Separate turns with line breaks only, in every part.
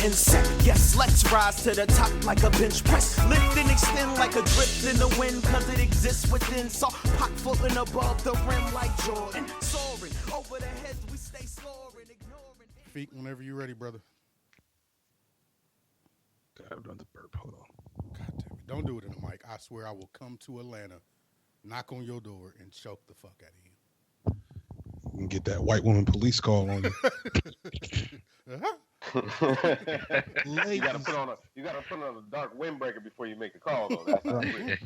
insect. Yes, let's rise to the top like a bench press. Lift and extend like a drift in the wind, cause it exists within. So pot floating above the rim like Jordan. Soaring over the heads, we stay soaring, ignoring.
Feet, whenever you're ready, brother.
God, I've done the burp. Hold on.
God damn it. Don't do it in the mic. I swear I will come to Atlanta, knock on your door, and choke the fuck out of you.
You can get that white woman police call on you.
You gotta put on a dark windbreaker before you make the call, though. That's right.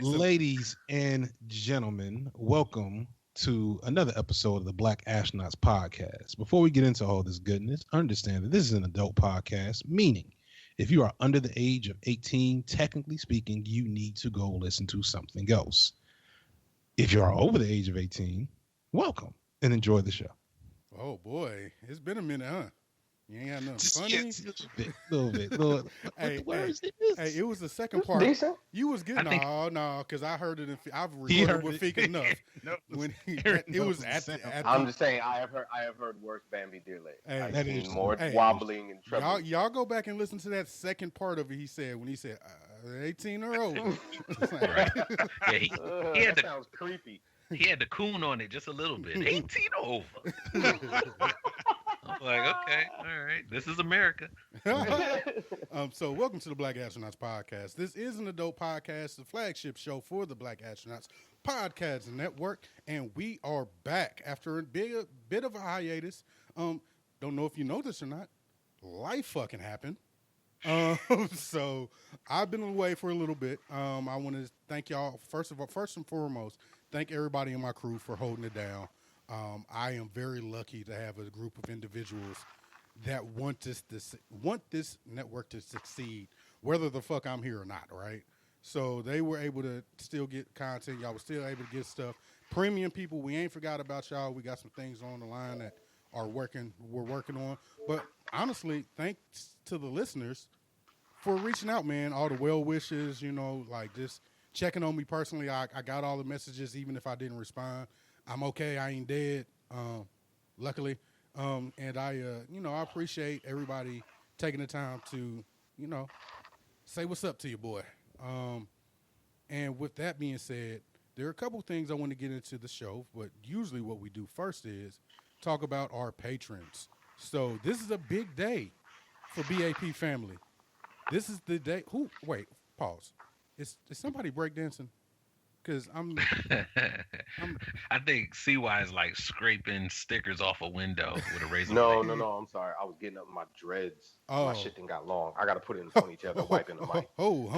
Ladies and gentlemen, welcome to another episode of the Black Astronauts podcast. Before we get into all this goodness, understand that this is an adult podcast, meaning if you are under the age of 18, technically speaking, you need to go listen to something else. If you are over the age of 18, welcome and enjoy the show.
Oh, boy. It's been a minute, huh? You ain't had nothing funny?
Yes, a little bit.
Hey, it was the second part.
Decent.
You was getting no, because I heard it. I've recorded with Feek enough. When it was at
I'm just saying, I have heard worse Bambi Deer Lake.
Hey,
I've seen more wobbling and trouble.
Y'all go back and listen to that second part of it. He said when he said 18 or over.
Right. Yeah, he had
that sounds creepy.
He had the coon on it just a little bit. 18 or over. I'm like, okay, all right. This is America.
So welcome to the Black Astronauts podcast. This is an adult podcast, the flagship show for the Black Astronauts Podcast Network, and we are back after a bit of a hiatus. Don't know if you know this or not. Life fucking happened. So I've been away for a little bit. I want to thank y'all first and foremost. Thank everybody in my crew for holding it down. I am very lucky to have a group of individuals that want this network to succeed, whether the fuck I'm here or not, right? So they were able to still get content. Y'all were still able to get stuff. Premium people, we ain't forgot about y'all. We got some things on the line that we're working on. But honestly, thanks to the listeners for reaching out, man. All the well wishes, like just checking on me personally. I got all the messages, even if I didn't respond. I'm okay. I ain't dead, luckily. And I appreciate everybody taking the time to, say what's up to your boy. And with that being said, there are a couple things I want to get into the show, but usually what we do first is talk about our patrons. So this is a big day for BAP family. This is the day. Wait, pause. Is somebody breakdancing? Because
I think CY is like scraping stickers off a window with a razor.
No. I'm sorry. I was getting up my dreads.
Oh.
My shit didn't got long. I got to put it in the ponytail to wipe in the mic.
Humble.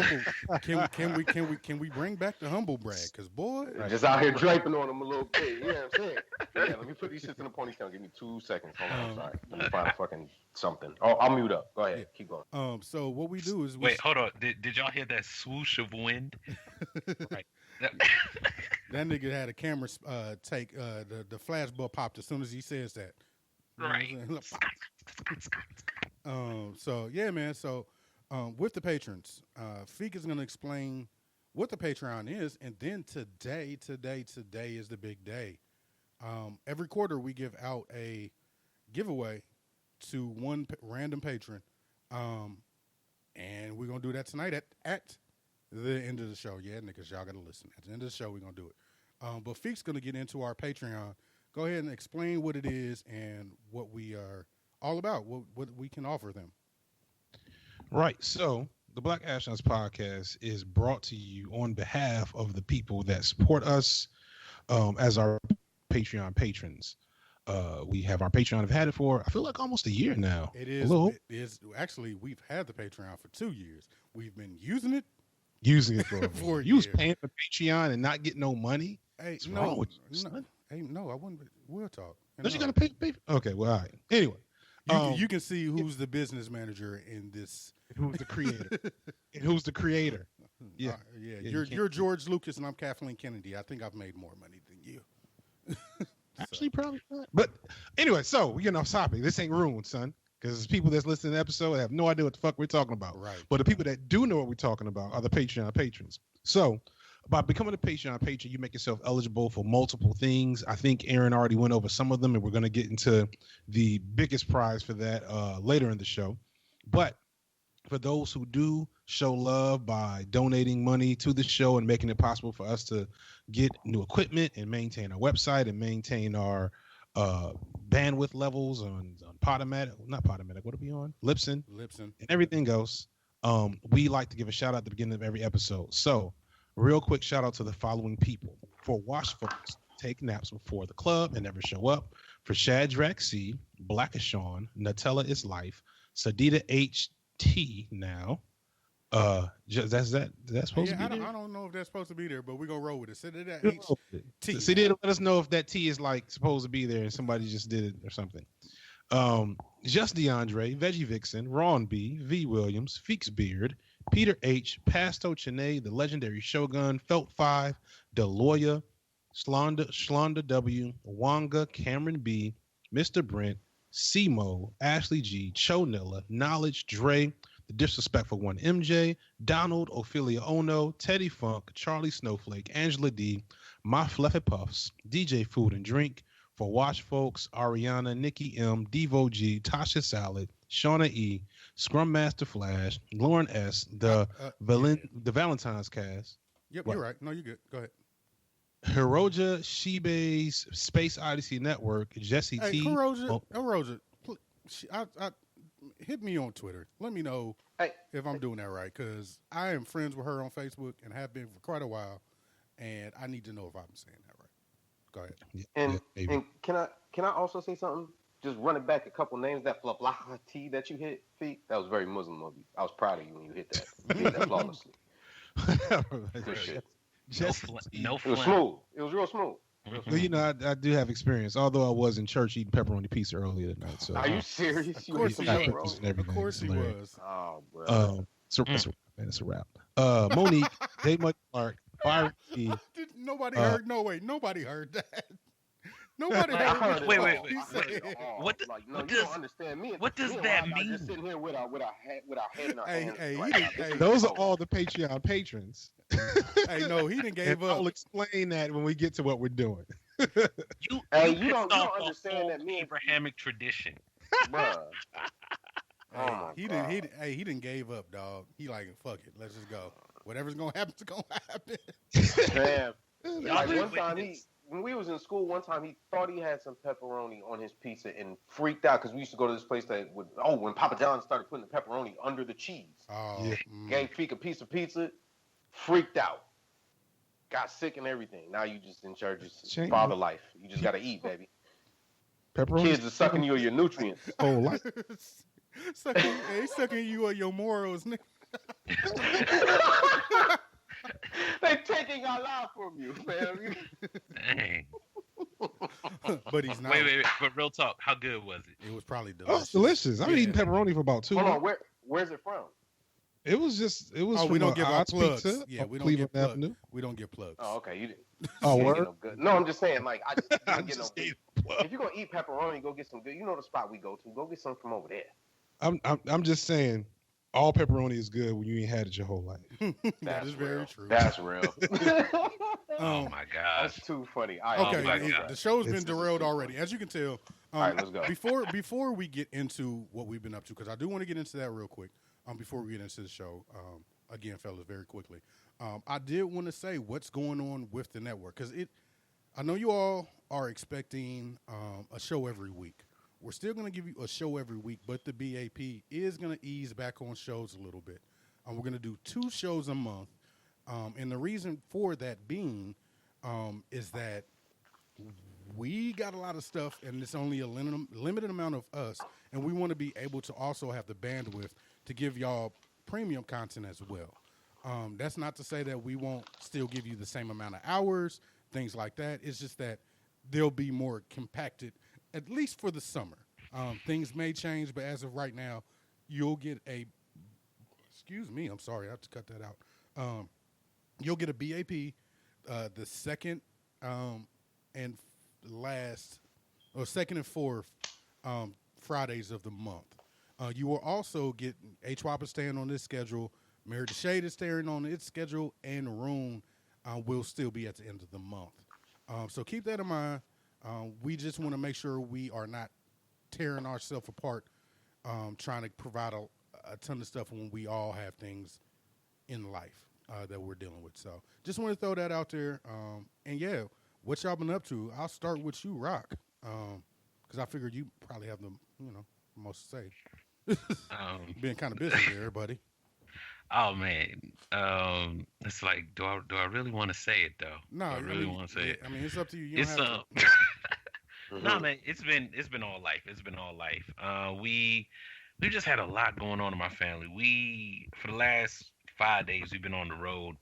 Can we bring back the humble brag? Because boy,
just out here draping on them a little bit. You know what I'm saying? Yeah, let me put these shits in the ponytail. Give me 2 seconds. Hold on. I'm sorry. Let me find a fucking something. Oh, I'll mute up. Go ahead. Yeah. Keep going.
So what we do is
wait. Hold on. Did y'all hear that swoosh of wind? Right.
That nigga had a camera take the flashbulb popped as soon as he says that.
Right.
So yeah, man. So with the patrons, Feek is gonna explain what the Patreon is, and then today is the big day. Every quarter we give out a giveaway to one random patron, and we're gonna do that tonight at the end of the show. Yeah, niggas, y'all gotta listen. At the end of the show, we're gonna do it. But Feek's gonna get into our Patreon. Go ahead and explain what it is and what we are all about, what we can offer them.
Right. So the Black Astronauts podcast is brought to you on behalf of the people that support us as our Patreon patrons. We have our Patreon. I've had it for, I feel like almost a year now.
It is. It is actually, we've had the Patreon for 2 years. We've been using it for
you was paying for Patreon and not getting no money.
Hey,
what's wrong with you, son?
I wouldn't. We'll talk.
Don't you gotta pay? Okay, well, all right. Anyway,
you can see who's the business manager in this.
Who's the creator? And who's the creator? Yeah,
You're George Lucas and I'm Kathleen Kennedy. I think I've made more money than you.
Actually, probably not. But anyway, so we're getting off topic. This ain't ruined, son. Because people that's listening to the episode have no idea what the fuck we're talking about.
Right.
But the people that do know what we're talking about are the Patreon patrons. So By becoming a patron, you make yourself eligible for multiple things. I think Aaron already went over some of them, and we're going to get into the biggest prize for that later in the show. But for those who do show love by donating money to the show and making it possible for us to get new equipment and maintain our website and maintain our bandwidth levels on Podomatic, not Podomatic, what are we on? Libsyn, and everything else. We like to give a shout out at the beginning of every episode. So, real quick shout out to the following people: for Wash Folks, take naps before the club and never show up; for Shadrack C, Blackishawn, Nutella is life; Sadita HT now. That's supposed to be there?
I don't know if that's supposed to be there, but we're gonna roll with it. Sadita HT.
See, they let us know if that T is like supposed to be there and somebody just did it or something. Just DeAndre, Veggie Vixen, Ron B, V Williams, Feeks Beard, Peter H, Pasto Chene, the legendary Shogun, Felt 5, Deloya, Shlonda W, Wanga, Cameron B, Mr. Brent, Simo, Ashley G, Chonilla, Knowledge, Dre, the Disrespectful One MJ, Donald, Ophelia Ono, Teddy Funk, Charlie Snowflake, Angela D, My Fluffy Puffs, DJ Food and Drink, for Watch Folks, Ariana, Nikki M, Devo G, Tasha Salad, Shauna E, Scrum Master Flash, Lauren S, the Valentine's Cast.
Yep, what? You're right. No, you're good. Go ahead.
Hiroja Shibe's Space Odyssey Network, Jesse T.
Hiroja, hit me on Twitter. Let me know if I'm doing that right, because I am friends with her on Facebook and have been for quite a while, and I need to know if I'm saying that right. Go ahead.
And can I also say something? Just running back a couple names, that Flablaha T that you hit, Feet, that was very Muslim of you. I was proud of you when you hit that. You hit that flawlessly. Good shit.
No
it was smooth. It was real smooth.
Well, you know, I do have experience, although I was in church eating pepperoni pizza earlier tonight. So,
are you serious?
Of course he was. Of course he was.
Oh, bro.
It's a wrap. Monique, Dave Clark, Byron T.
Nobody heard. No, wait. Nobody heard that. Nobody heard.
Wait.
What don't understand me.
What does that mean?
Just sitting here with our head in our hands.
Hey, those are all the Patreon patrons.
Hey, no, he didn't gave up.
I'll explain that when we get to what we're doing.
You don't understand that me
Abrahamic tradition,
bruh.
He didn't gave up, dog. He like, fuck it, let's just go. Whatever's gonna happen, it's gonna happen.
Damn. Like one time when we was in school, one time he thought he had some pepperoni on his pizza and freaked out because we used to go to this place that would, when Papa John started putting the pepperoni under the cheese.
Oh, yeah.
Gave Feek a piece of pizza, freaked out, got sick and everything. Now you just in charge of father life. You just gotta eat, baby.
Pepperoni.
Kids are sucking you of your nutrients.
Oh, life.
sucking you of your morals, nigga.
They taking our life from you, man.
Dang.
But he's not.
Wait. But real talk, how good was it?
It was probably delicious.
Oh, it's delicious. I've been eating pepperoni for about 2 months.
Hold on, where's it from?
It was.
Oh, we don't give our plugs.
Pizza,
yeah, we don't
Cleveland
give
Avenue.
We don't give plugs.
Oh, okay. You didn't.
Oh,
you
word?
No, good. No, I'm just saying, like, I
I'm
get no
just
good. If you're gonna eat pepperoni, go get some good. You know the spot we go to. Go get some from over there.
I'm just saying, all pepperoni is good when you ain't had it your whole life.
That is very true.
That's real.
Oh my gosh.
That's too funny.
Okay, the show's been derailed already, as you can tell.
All right, let's go.
Before we get into what we've been up to, because I do want to get into that real quick. Before we get into the show, again, fellas, very quickly, I did want to say what's going on with the network, because I know you all are expecting a show every week. We're still going to give you a show every week, but the BAP is going to ease back on shows a little bit. We're going to do 2 shows a month. And the reason for that being is that we got a lot of stuff, and it's only a limited amount of us, and we want to be able to also have the bandwidth to give y'all premium content as well. That's not to say that we won't still give you the same amount of hours, things like that. It's just that they'll be more compacted, at least for the summer. Things may change, but as of right now, you'll get excuse me, I'm sorry, I have to cut that out. You'll get a BAP the second and second and fourth Fridays of the month. You will also get H-Wop is staying on this schedule, Married to Shade is staying on its schedule, and Rune will still be at the end of the month. So keep that in mind. We just want to make sure we are not tearing ourselves apart, trying to provide a ton of stuff when we all have things in life that we're dealing with. So just want to throw that out there. And yeah, what y'all been up to? I'll start with you, Rock, because I figured you probably have the most to say. Being kind of busy there, buddy.
Oh man, it's like, do I really want to say it though?
No,
do I really want to say it?
I mean, it's up to you. You don't
It's
have to.
no man, it's been all life. It's been all life. We just had a lot going on in my family. We for the last 5 days we've been on the road.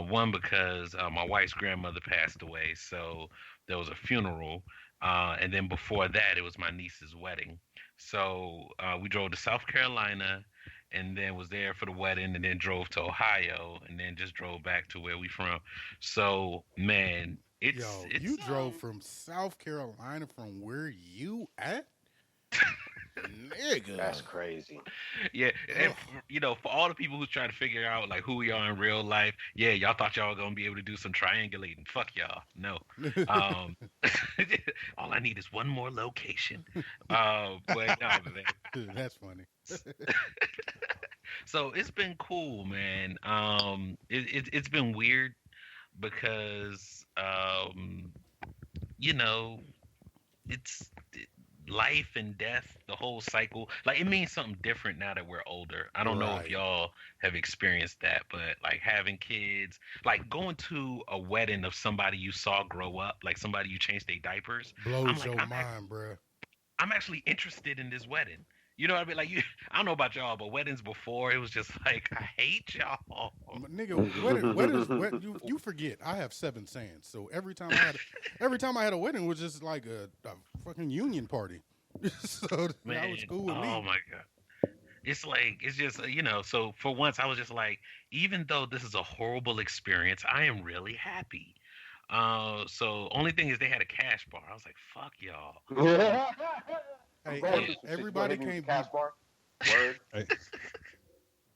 One because my wife's grandmother passed away, so there was a funeral, and then before that it was my niece's wedding. So we drove to South Carolina, and then was there for the wedding, and then drove to Ohio, and then just drove back to where we from. So man, it's
you drove from South Carolina from where you at? Nigga,
That's crazy.
yeah, and for all the people who's trying to figure out like who we are in real life, yeah, y'all thought y'all were gonna be able to do some triangulating. Fuck y'all, no. All I need is one more location. But no, man.
That's funny.
So it's been cool, man. It's been weird because it's life and death, the whole cycle. Like it means something different now that we're older. I don't know if y'all have experienced that, but like having kids, like going to a wedding of somebody you saw grow up, like somebody you changed their diapers.
Blows your mind, bruh.
I'm actually interested in this wedding. You know what I mean? Like I don't know about y'all, but weddings before it was just like I hate y'all.
Nigga, weddings, you forget. I have 7 sons, so every time I had a wedding, it was just like a fucking union party. So
Man,
that was cool with me.
Oh my god, it's just So for once, I was just like, even though this is a horrible experience, I am really happy. So only thing is they had a cash bar. I was like, fuck y'all.
Hey, everybody came
cash bar. Word. Hey.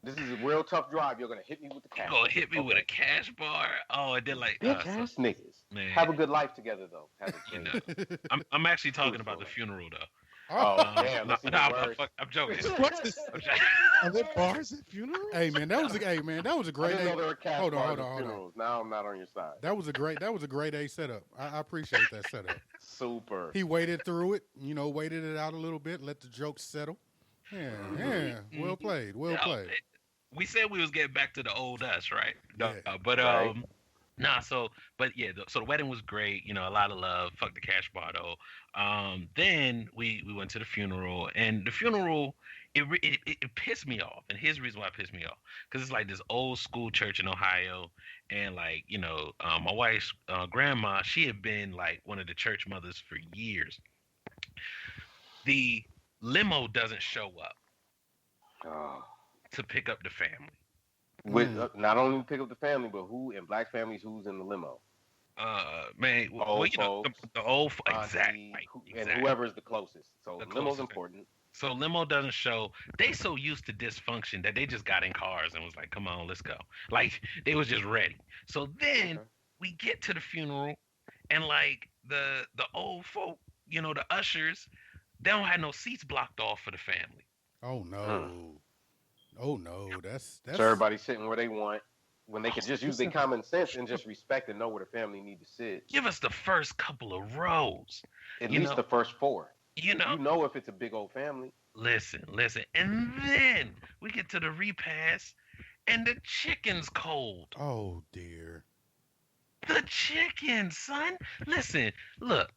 This is a real tough drive. You're gonna hit me with the cash.
You're gonna hit me with a cash bar? Oh, and then like
bitch ass niggas. Man. Have a good life together though.
I'm actually talking about the funeral though.
Oh, damn.
I'm joking.
Are there bars at funerals?
Hey man, that was a great A. Hold on.
Now I'm not on your side.
That was a great A setup. I appreciate that setup.
Super.
He waited through it, waited it out a little bit, let the jokes settle. Yeah. Well played.
We said we was getting back to the old us, right?
Yeah.
So the wedding was great, a lot of love. Fuck the cash bar though. Then we went to the funeral, and the funeral it pissed me off. And here's the reason why it pissed me off, because it's like this old school church in Ohio, and like my wife's grandma, she had been like one of the church mothers for years. The limo doesn't show up to pick up the family.
With not only pick up the family, but who in black families, who's in the limo?
Man, the old exactly,
and whoever's the closest. So the limo's important.
So limo doesn't show. They so used to dysfunction that they just got in cars and was like, "Come on, let's go." Like they was just ready. So then we get to the funeral, and like the old folk, the ushers, they don't have no seats blocked off for the family.
Oh no. Oh no, that's
so everybody's sitting where they want, when they could just use their common sense and just respect and know where the family need to sit.
Give us the first couple of rows.
At least the first 4.
You
know if it's a big old family.
Listen. And then we get to the repast and the chicken's cold.
Oh dear.
The chicken, son. Listen, look,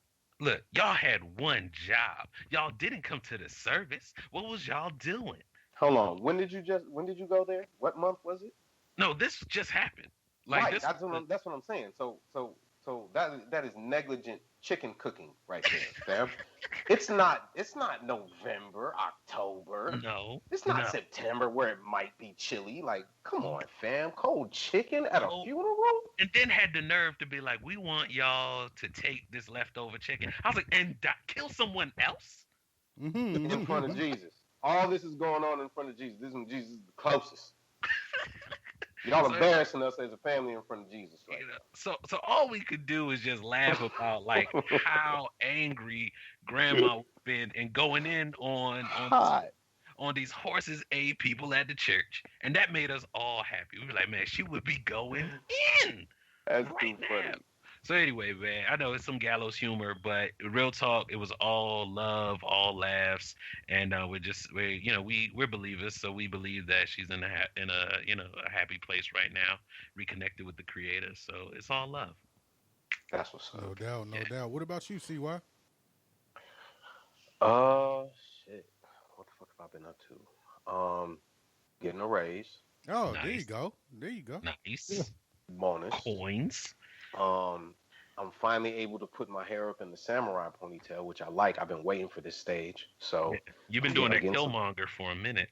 y'all had one job. Y'all didn't come to the service. What was y'all doing?
Hold on. When did you go there? What month was it?
No, this just happened. Like
right. That's what I'm saying. So that is negligent chicken cooking right there, fam. It's not November, October.
No.
It's not September where it might be chilly. Like, come on, fam. Cold chicken at a funeral?
And then had the nerve to be like, we want y'all to take this leftover chicken. I was like, and kill someone else?
In front of Jesus. All this is going on in front of Jesus. This is when Jesus is the closest. Y'all embarrassing us as a family in front of Jesus, right?
So all we could do is just laugh about like how angry Grandma would have been and going in on these horses A people at the church, and that made us all happy. We were like, man, she would be going in
That's
right
too funny.
now. So anyway, man, I know it's some gallows humor, but real talk, it was all love, all laughs, and we're believers, so we believe that she's in a happy place right now, reconnected with the Creator. So it's all love.
That's what's up.
No doubt. What about you, CY?
Shit. What the fuck have I been up to? Getting a raise.
Oh,
Nice.
There you go.
Nice.
Bonus.
Coins.
I'm finally able to put my hair up in the samurai ponytail, which I like. I've been waiting for this stage. So
You've been doing that Killmonger for a minute.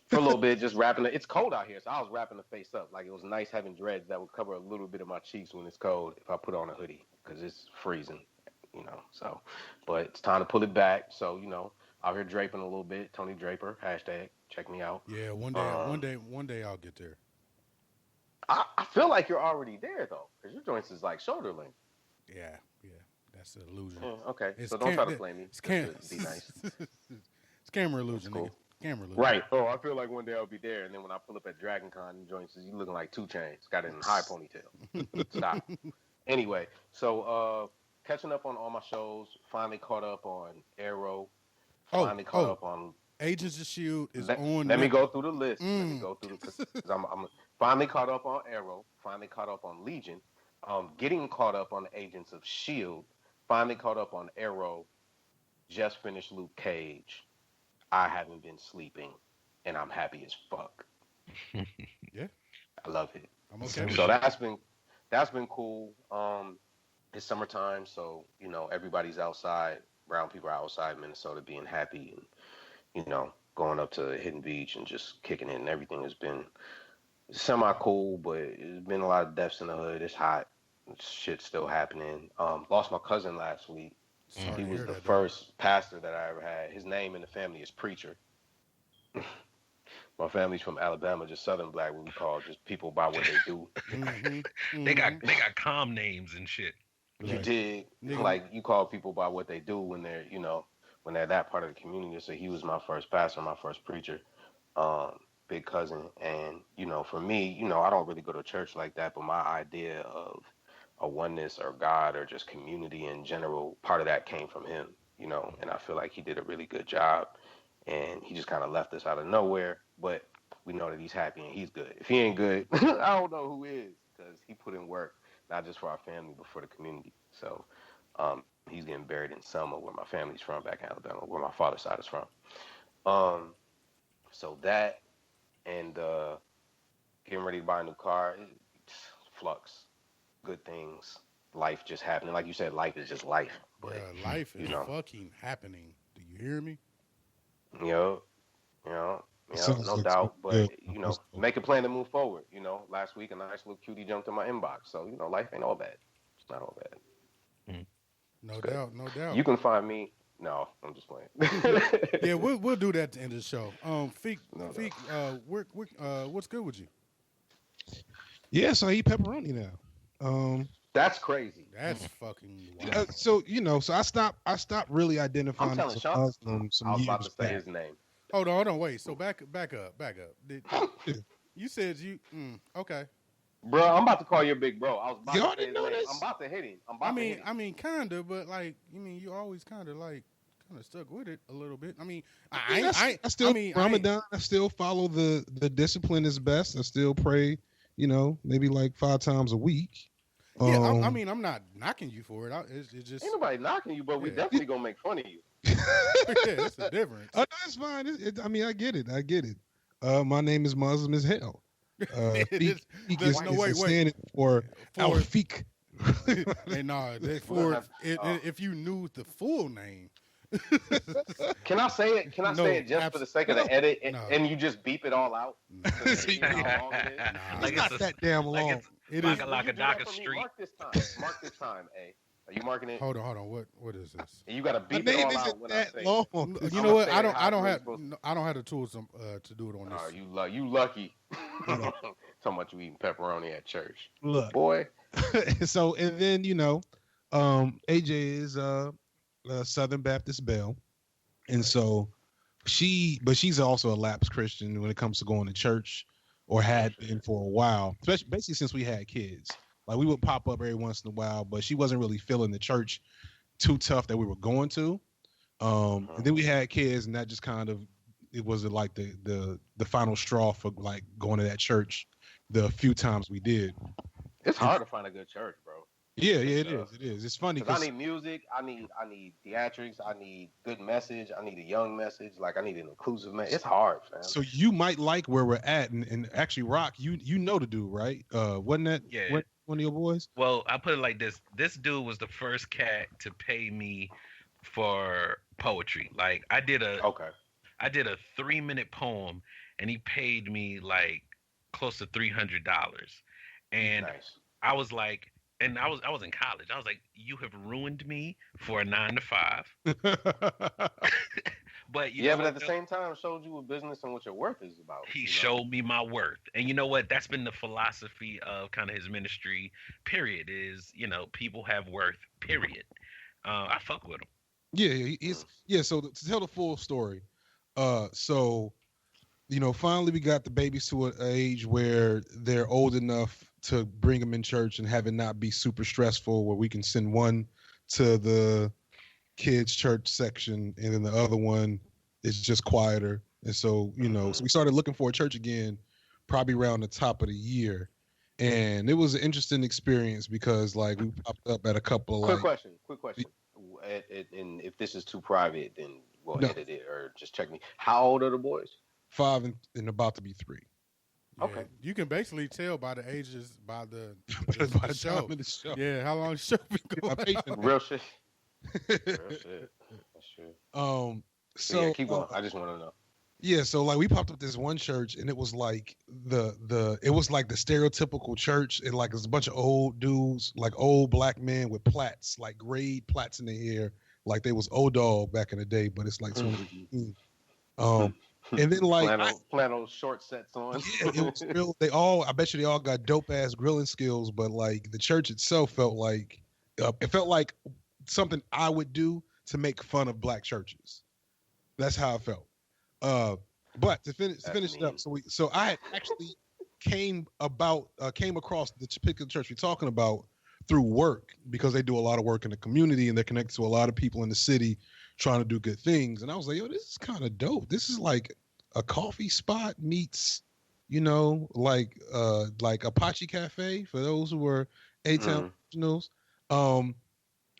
For a little bit, just wrapping it. It's cold out here, so I was wrapping the face up. Like, it was nice having dreads that would cover a little bit of my cheeks when it's cold if I put on a hoodie, because it's freezing, so. But it's time to pull it back. So, out here draping a little bit. Tony Draper, hashtag, check me out.
Yeah, one day I'll get there.
I feel like you're already there, though, because your joints is like shoulder length.
Yeah, that's an illusion.
Okay,
It's
so don't try to play me.
It's
be nice.
It's camera illusion,
cool.
nigga. Camera illusion.
Right. Oh, I feel like one day I'll be there, and then when I pull up at Dragon Con, joints, you looking like 2 Chainz. Got it in a high ponytail. Stop. Anyway, so catching up on all my shows. Finally caught up on Arrow. Finally caught up on
Agents of S.H.I.E.L.D. is on.
Let me go through the list. Let me go through because I'm finally caught up on Arrow. Finally caught up on Legion. Getting caught up on Agents of S.H.I.E.L.D. Finally caught up on Arrow. Just finished Luke Cage. I haven't been sleeping, and I'm happy as fuck.
Yeah,
I love it.
I'm okay.
So that's been cool. It's summertime, so everybody's outside. Brown people are outside Minnesota, being happy, and going up to Hidden Beach and just kicking it. And everything has been semi cool, but it's been a lot of deaths in the hood. It's hot. Shit's still happening. Lost my cousin last week. He was the first pastor that I ever had. His name in the family is Preacher. My family's from Alabama, just Southern Black, what we call just people by what they do.
They got calm names and shit.
You dig? Like, you call people by what they do when they're when they're that part of the community. So he was my first pastor, my first preacher, big cousin. And for me, I don't really go to church like that, but my idea of a oneness or God or just community in general, part of that came from him, and I feel like he did a really good job, and he just kind of left us out of nowhere, but we know that he's happy and he's good. If he ain't good, I don't know who is, because he put in work, not just for our family, but for the community. So he's getting buried in Selma, where my family's from, back in Alabama, where my father's side is from. So that, and getting ready to buy a new car, flux. Good things, life just happening. Like you said, life is just life. But,
yeah, life is fucking happening. Do you hear me?
No doubt. But make a plan to move forward. Last week a nice little cutie jumped in my inbox. So life ain't all bad. It's not all bad.
No doubt.
You can find me. No, I'm just playing.
Yeah, we'll do that at the end of the show. Feek, what's good with you?
Yes, I eat pepperoni now.
That's crazy.
That's fucking wild.
So I stopped really identifying
I'm telling
as a
Sean,
Muslim some
I was
years
about to say
back.
his name.
Hold on, wait. So back up. You said you okay.
Bro, I'm about to call your big bro. I was about
Y'all
to say
didn't know
his name.
this?
I'm about to hit him.
I mean, kinda, but like, you always kinda stuck with it a little bit. I mean, I still
Ramadan. I still follow the discipline is best. I still pray. Maybe like 5 times a week.
Yeah, I mean, I'm not knocking you for it. It's just
ain't nobody knocking you, but we definitely gonna make fun of you.
yeah, it's a difference.
Oh, no, it's fine. I get it. My name is Muslim as hell. Feek is standing for al-Fiqh.
And if you knew the full name.
Can I say it? Can I say it just for the sake of the edit, and you just beep it all out?
It's not that damn long.
It is like a dock of street.
Mark this time, A. Are you marking it?
Hold on. What is this?
And you got to beep it all out when I say
it. You know what? I don't have the tools to do it on this.
You lucky. Talking about you eating pepperoni at church.
Look,
Boy.
so and then AJ is a Southern Baptist Belle, and so she's also a lapsed Christian when it comes to going to church, or had been for a while, especially basically since we had kids. Like we would pop up every once in a while, but she wasn't really feeling the church too tough that we were going to. And then we had kids, and that just kind of it was like the final straw for like going to that church the few times we did.
It's hard to find a good church, bro.
Yeah, it is. It's funny
because I need music, I need theatrics, I need good message, I need a young message, like I need an inclusive message. It's hard, man.
So you might like where we're at, and actually, Rock, you know the dude, right? Wasn't that one of your boys?
Well, I put it like this: this dude was the first cat to pay me for poetry. Like I did a 3-minute poem, and he paid me like close to $300, and
nice.
I was like. And I was in college. I was like, you have ruined me for a 9 to 5. But
but at the same time, showed you what business and what your worth is about.
He showed me my worth, and you know what? That's been the philosophy of kind of his ministry. Period. Is people have worth. Period. I fuck with him.
Yeah, So to tell the full story, so finally we got the babies to an age where they're old enough to bring them in church and have it not be super stressful, where we can send one to the kids' church section and then the other one is just quieter. And so, so we started looking for a church again, probably around the top of the year. And it was an interesting experience because like we popped up at a couple of
Quick question. And if this is too private, then we'll edit it or just check me. How old are the boys?
5 and about to be 3.
Yeah,
okay.
You can basically tell by the ages by the
show. Time of the show.
Yeah, how long the show been going?
Real shit. That's true.
So
yeah, keep going. I just want to know.
Yeah, so like we popped up this one church, and it was like it was like the stereotypical church, and like there's a bunch of old dudes, like old black men with plaits, like grade plaits in their hair, like they was old dog back in the day, but it's like 2018. And then like
flannel short sets on.
Yeah, it was real. I bet you they all got dope ass grilling skills, but like the church itself felt like something I would do to make fun of black churches. That's how I felt. But to finish it up, so I had actually came across the particular church we're talking about through work, because they do a lot of work in the community and they're connected to a lot of people in the city trying to do good things. And I was like, yo, this is kind of dope. This is like a coffee spot meets, like Apache Cafe for those who were A-Town originals. And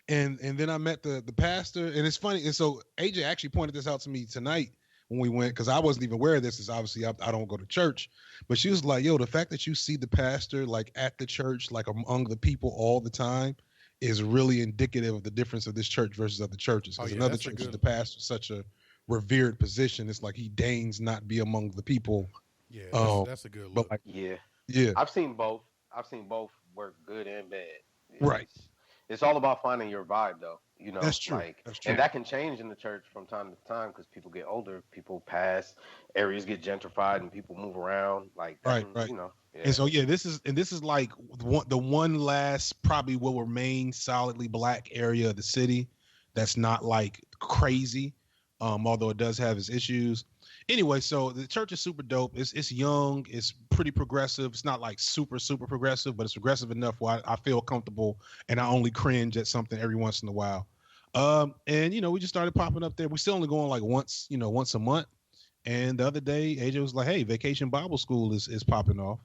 then I met the pastor, and it's funny. And so AJ actually pointed this out to me tonight when we went, because I wasn't even aware of this. Is obviously I don't go to church, but she was like, yo, the fact that you see the pastor like at the church, like among the people all the time, is really indicative of the difference of this church versus other churches. Because in other churches, the pastor is such a revered position. It's like he deigns not be among the people.
Yeah, that's a good look.
Like,
yeah.
I've
seen both work good and bad.
Right.
It's all about finding your vibe, though.
That's true. That's true.
And that can change in the church from time to time because people get older, people pass, areas get gentrified, and people move around. Like
right.
Yeah.
And so this is like the one last probably will remain solidly black area of the city that's not like crazy, although it does have its issues. Anyway, so the church is super dope. It's young. It's pretty progressive. It's not like super progressive, but it's progressive enough where I feel comfortable and I only cringe at something every once in a while. And we just started popping up there. We're still only going like once a month. And the other day, AJ was like, "Hey, Vacation Bible School is popping off."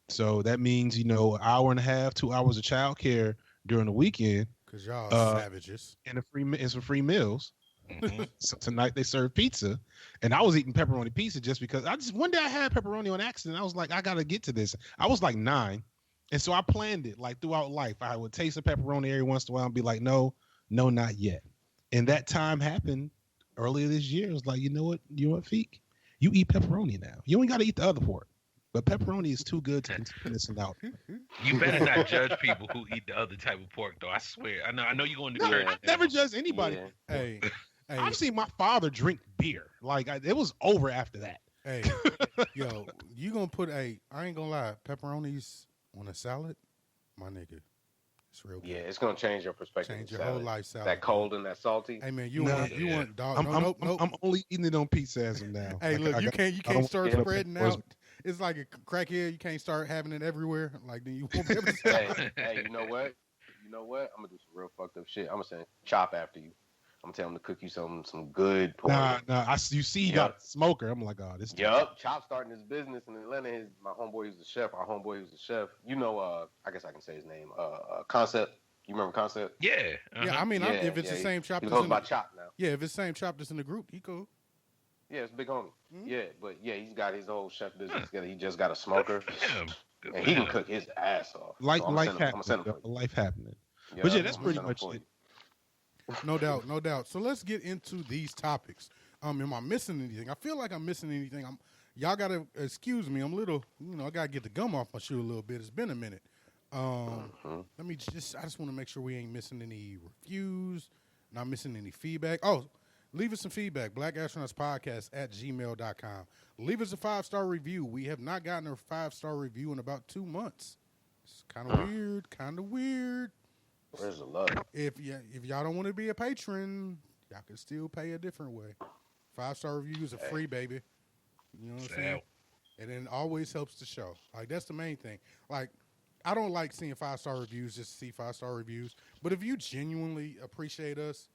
So that means an hour and a half, 2 hours of childcare during the weekend.
Cause y'all savages.
And some free meals.
Mm-hmm.
So tonight they serve pizza, and I was eating pepperoni pizza just because one day I had pepperoni on accident. I was like, I gotta get to this. I was like 9, and so I planned it like throughout life. I would taste a pepperoni every once in a while and be like, no, not yet. And that time happened earlier this year. I was like, you know what, Feek? You eat pepperoni now. You ain't gotta eat the other pork. But pepperoni is too good to continue this out.
You better not judge people who eat the other type of pork, though. I swear. I know you're going to church.
I never judge anybody.
Hey,
I've seen my father drink beer. Like it was over after that.
Hey, yo, you gonna put I ain't gonna lie, pepperonis on a salad, my nigga. It's real good.
Yeah, it's gonna change your perspective.
Change
of
your whole
salad.
life salad.
That cold and that salty.
Hey man, you
Nah.
want dog?
I'm
Nope.
I'm only eating it on pizza as of now.
Hey, look, you can't
don't
start
get no
spreading
peppers.
out. It's like a crackhead. You can't start having it everywhere. Like then you won't be able to.
Hey, you know what? I'm gonna do some real fucked up shit. I'm gonna send Chop after you. I'm gonna tell him to cook you some good pork.
Nah. You see, you got a smoker. I'm like, oh, this.
Yup, Chop starting his business in Atlanta. My homeboy who's the chef. Our homeboy who's the chef. You know, I guess I can say his name. Concept. You remember Concept?
Yeah.
Yeah, I mean, if it's the same Chop,
he goes by Chop now.
Yeah, if it's the same Chop that's in the group, he cool.
Yeah, it's a big homie.
Mm-hmm.
Yeah, but yeah, he's got his whole chef business together. He just got a smoker,
Good
and
for
he can
him.
cook his ass off.
Life
So I'm gonna send him for you.
life happening.
Yeah,
But yeah, that's
I'm
pretty
gonna
much
send him
it.
for
No doubt. So let's get into these topics. Am I missing anything? I feel like I'm missing anything. Y'all gotta excuse me. I'm a little, I gotta get the gum off my shoe a little bit. It's been a minute. Let me I just want to make sure we ain't missing any reviews, not missing any feedback. Oh, leave us some feedback. BlackAstronautspodcast@gmail.com. Leave us a 5-star review. We have not gotten a 5-star review in about 2 months. It's kind of weird.
Where's the love?
If y'all don't want to be a patron, y'all can still pay a different way. 5-star reviews are free, baby. You know what I'm saying? And it always helps the show. Like, that's the main thing. Like, I don't like seeing 5-star reviews just to see 5-star reviews. But if you genuinely appreciate us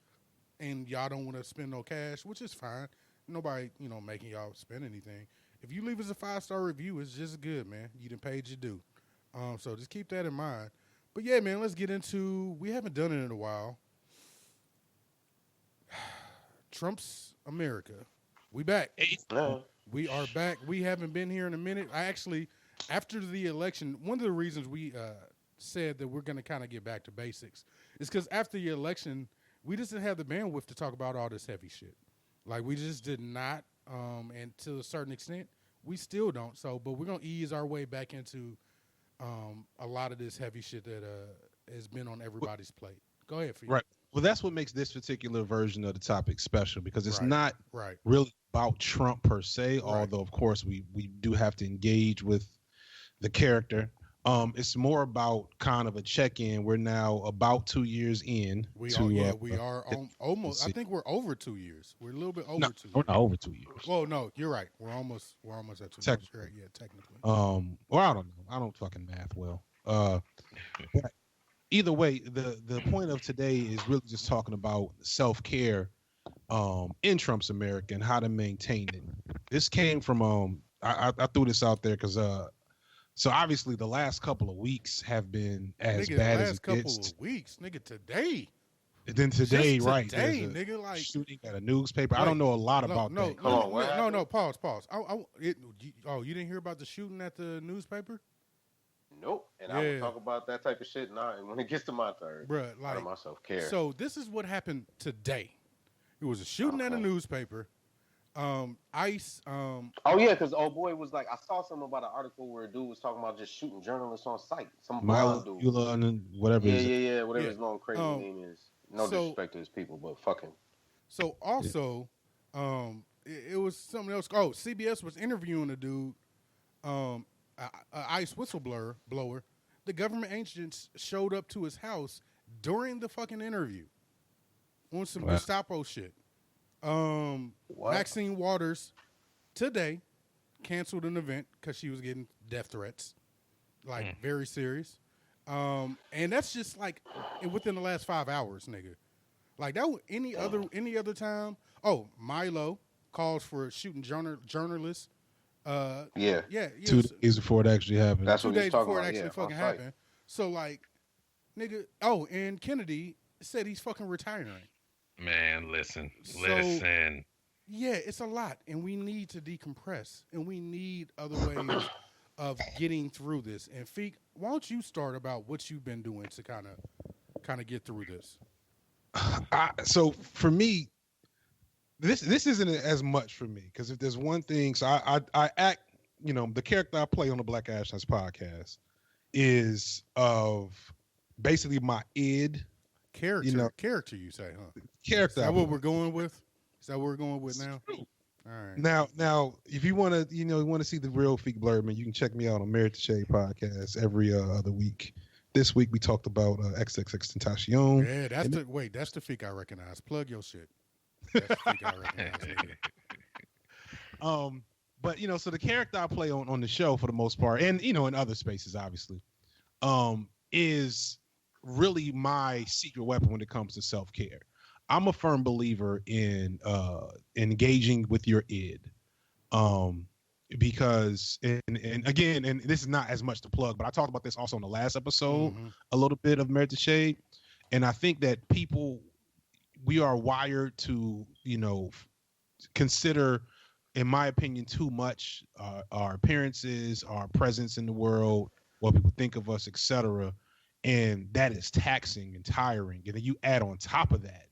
and y'all don't want to spend no cash, which is fine. Nobody, making y'all spend anything. If you leave us a 5-star review, it's just good, man. You done paid your due. So just keep that in mind. But yeah, man, let's get into, we haven't done it in a while. Trump's America. We back. We are back. We haven't been here in a minute. After the election, one of the reasons we said that we're going to kind of get back to basics is because after the election, we just didn't have the bandwidth to talk about all this heavy shit. Like, we just did not, and to a certain extent, we still don't. So, but we're going to ease our way back into a lot of this heavy shit that has been on everybody's plate. Go ahead, Fee.
Right. Well, that's what makes this particular version of the topic special, because it's not
right.
really about Trump per se, although, of course, we do have to engage with the character. It's more about kind of a check-in. We're now about 2 years in.
We are almost. I think we're over 2 years. We're a little bit over 2 years.
We're not over 2 years.
Well, no, you're right. We're almost at 2 years. Right, yeah, technically.
Well, I don't know. I don't fucking math well. But either way, the point of today is really just talking about self-care in Trump's America and how to maintain it. This came from I threw this out there because so obviously the last couple of weeks have been as bad as it gets.
Last couple of weeks, nigga, today.
And then today,
Just
right?
Today, nigga, like
shooting at a newspaper. I don't know a lot about that.
No,
pause. You didn't hear about the shooting at the newspaper?
Nope. And I will talk about that type of shit when it gets to my turn.
Bruh, like,
out of my self-care.
So this is what happened today. It was a shooting at a newspaper. ICE.
Oh yeah, because old boy was like, I saw something about an article where a dude was talking about just shooting journalists on site. Some blonde dude.
Whatever.
Yeah. Whatever his long crazy name is. No disrespect to his people, but fuck him.
So also, it was something else. Oh, CBS was interviewing a dude, a ICE whistleblower. The government agents showed up to his house during the fucking interview on some Gestapo shit. Maxine Waters today canceled an event because she was getting death threats, like very serious. And that's just like within the last 5 hours, nigga. Like that. Any other time? Oh, Milo calls for shooting journalists.
2 days before it actually happened.
That's
2
what
days
talking
before
about.
it actually fucking happened. So like, nigga. Oh, and Kennedy said he's fucking retiring.
Man, listen.
Yeah, it's a lot, and we need to decompress, and we need other ways of getting through this. And Feek, why don't you start about what you've been doing to kind of get through this?
So for me, this isn't as much for me, because if there's one thing, so I act, the character I play on the Black Astronauts podcast is of basically my id.
Character, you say, huh?
Character.
Is that what we're going with? Is that what we're going with now? All right.
Now, if you want to, you want to see the real Feek Blurman, you can check me out on Merit to Shade podcast every other week. This week we talked about XXX Tentacion.
Yeah, that's the Feek I recognize. Plug your shit. That's the Feek I recognize. Nigga.
But so the character I play on the show for the most part, and in other spaces, obviously, is really my secret weapon when it comes to self-care. I'm a firm believer in engaging with your id, because and again, and this is not as much to plug, but I talked about this also in the last episode, a little bit of Merit to Shade, and I think that we are wired to consider, in my opinion, too much our appearances, our presence in the world, what people think of us, etc. And that is taxing and tiring. And then you add on top of that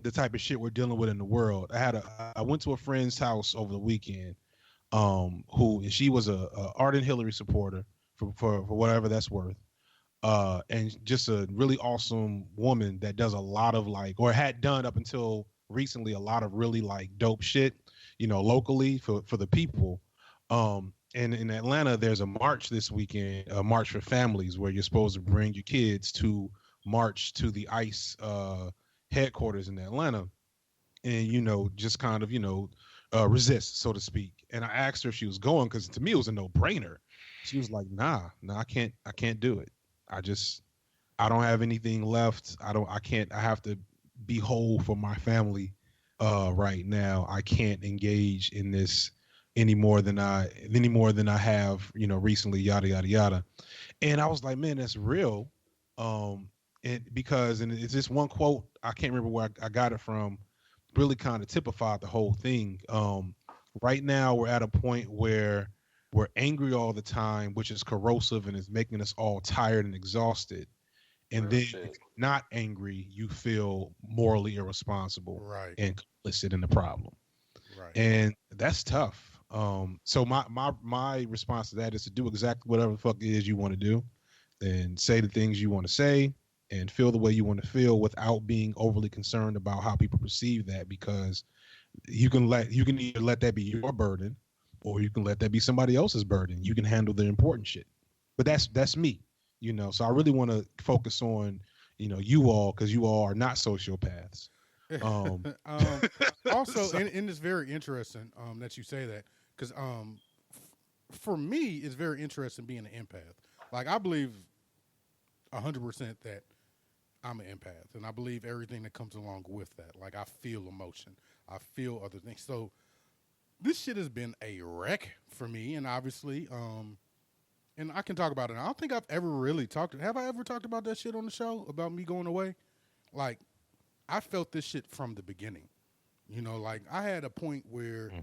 the type of shit we're dealing with in the world. I went to a friend's house over the weekend, she was a ardent Hillary supporter for whatever that's worth. And just a really awesome woman that does a lot of or had done up until recently a lot of really dope shit, locally for the people. And in Atlanta, there's a march this weekend, a march for families, where you're supposed to bring your kids to march to the ICE headquarters in Atlanta, and just kind of resist, so to speak. And I asked her if she was going, because to me it was a no-brainer. She was like, nah, I can't do it. I don't have anything left. I have to be whole for my family right now. I can't engage in this any more than I have, recently, yada yada yada. And I was like, man, that's real. And it's this one quote, I can't remember where I got it from, really kind of typified the whole thing. Right now we're at a point where we're angry all the time, which is corrosive and is making us all tired and exhausted. And
Real
then
shit.
if you're not angry, you feel morally irresponsible,
Right.
and complicit in the problem.
Right.
And that's tough. So my response to that is to do exactly whatever the fuck it is you want to do, and say the things you want to say, and feel the way you want to feel without being overly concerned about how people perceive that, because you can either let that be your burden, or you can let that be somebody else's burden. You can handle the important shit. But that's me, So I really want to focus on, you all, because you all are not sociopaths.
Also, and it's very interesting that you say that, because for me, it's very interesting being an empath. I believe 100% that I'm an empath, and I believe everything that comes along with that. I feel emotion, I feel other things. So this shit has been a wreck for me, and obviously, and I can talk about it. I don't think I've ever really have I ever talked about that shit on the show, about me going away? I felt this shit from the beginning. I had a point where,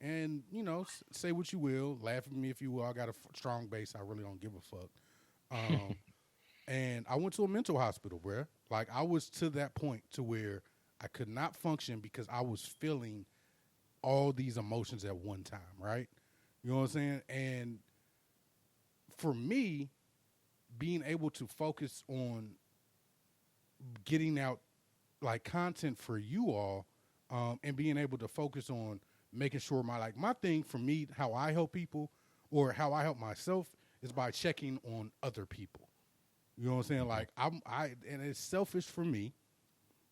and, say what you will, laugh at me if you will. I got a strong base. I really don't give a fuck. And I went to a mental hospital, bruh. I was to that point to where I could not function because I was feeling all these emotions at one time, right? You know what I'm saying? And for me, being able to focus on getting out content for you all, and being able to focus on making sure my thing for me, how I help people or how I help myself, is by checking on other people. You know what I'm saying? And it's selfish for me,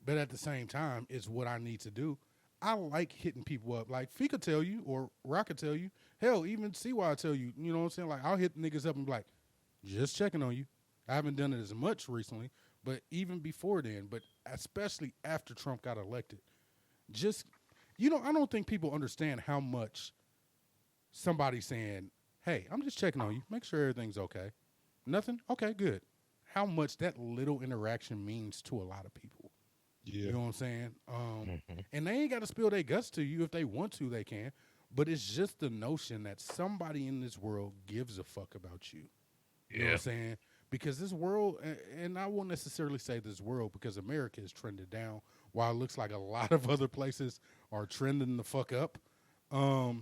but at the same time, it's what I need to do. I like hitting people up. Fee could tell you, or Rock could tell you. Hell, even CY tell you. You know what I'm saying? I'll hit niggas up and be like, just checking on you. I haven't done it as much recently, but even before then, but especially after Trump got elected, I don't think people understand how much somebody saying, hey, I'm just checking on you, make sure everything's okay. Nothing? Okay, good. How much that little interaction means to a lot of people.
Yeah.
You know what I'm saying? And they ain't got to spill their guts to you. If they want to, they can. But it's just the notion that somebody in this world gives a fuck about you. You know what I'm saying? Because this world, and I won't necessarily say this world, because America is trended down, while it looks like a lot of other places are trending the fuck up. I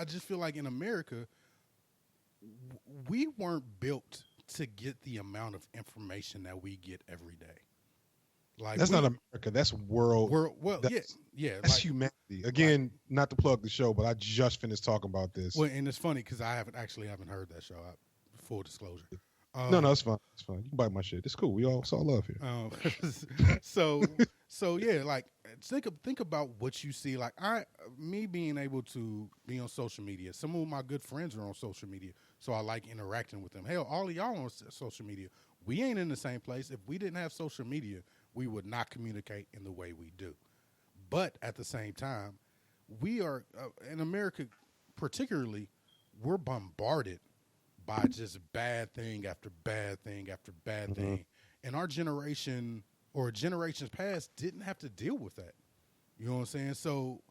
just feel like in America, we weren't built to get the amount of information that we get every day. Like
That's not America. That's world.
Well,
that's,
yeah.
That's
like,
humanity. Again, not to plug the show, but I just finished talking about this.
Well, and it's funny because I haven't heard that show. Full disclosure.
No, it's fine. It's fine. You can bite my shit. It's cool. It's all love here.
So yeah, like think about what you see. Like me being able to be on social media. Some of my good friends are on social media, so I like interacting with them. Hell, all of y'all on social media. We ain't in the same place. If we didn't have social media, we would not communicate in the way we do. But at the same time, we are in America, particularly, we're bombarded by just bad thing after bad thing after bad thing. And our generation or generations past didn't have to deal with that. You know what I'm saying? So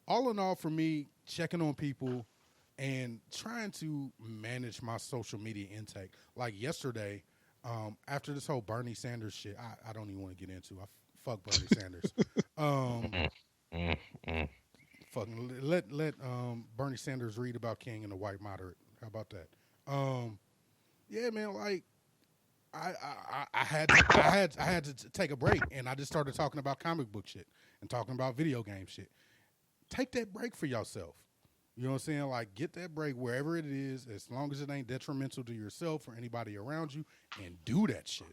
all in all, for me, checking on people and trying to manage my social media intake. Like yesterday, after this whole Bernie Sanders shit, I don't even want to get into. I fuck Bernie Sanders. Fucking let Bernie Sanders read about King and the White Moderate. How about that? Yeah, man. Like, I had to take a break, and I just started talking about comic book shit and talking about video game shit. Take that break for yourself. You know what I'm saying? Like, get that break wherever it is, as long as it ain't detrimental to yourself or anybody around you, and do that shit.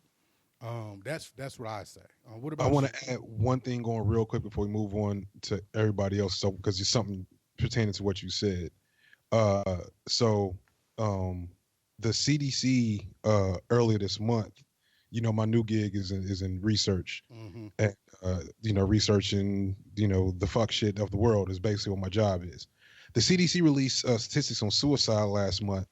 That's what I say. What about?
I want to add one thing going real quick before we move on to everybody else. So, because it's something pertaining to what you said. The CDC earlier this month, my new gig is in research, and researching the fuck shit of the world is basically what my job is. The CDC released statistics on suicide last month,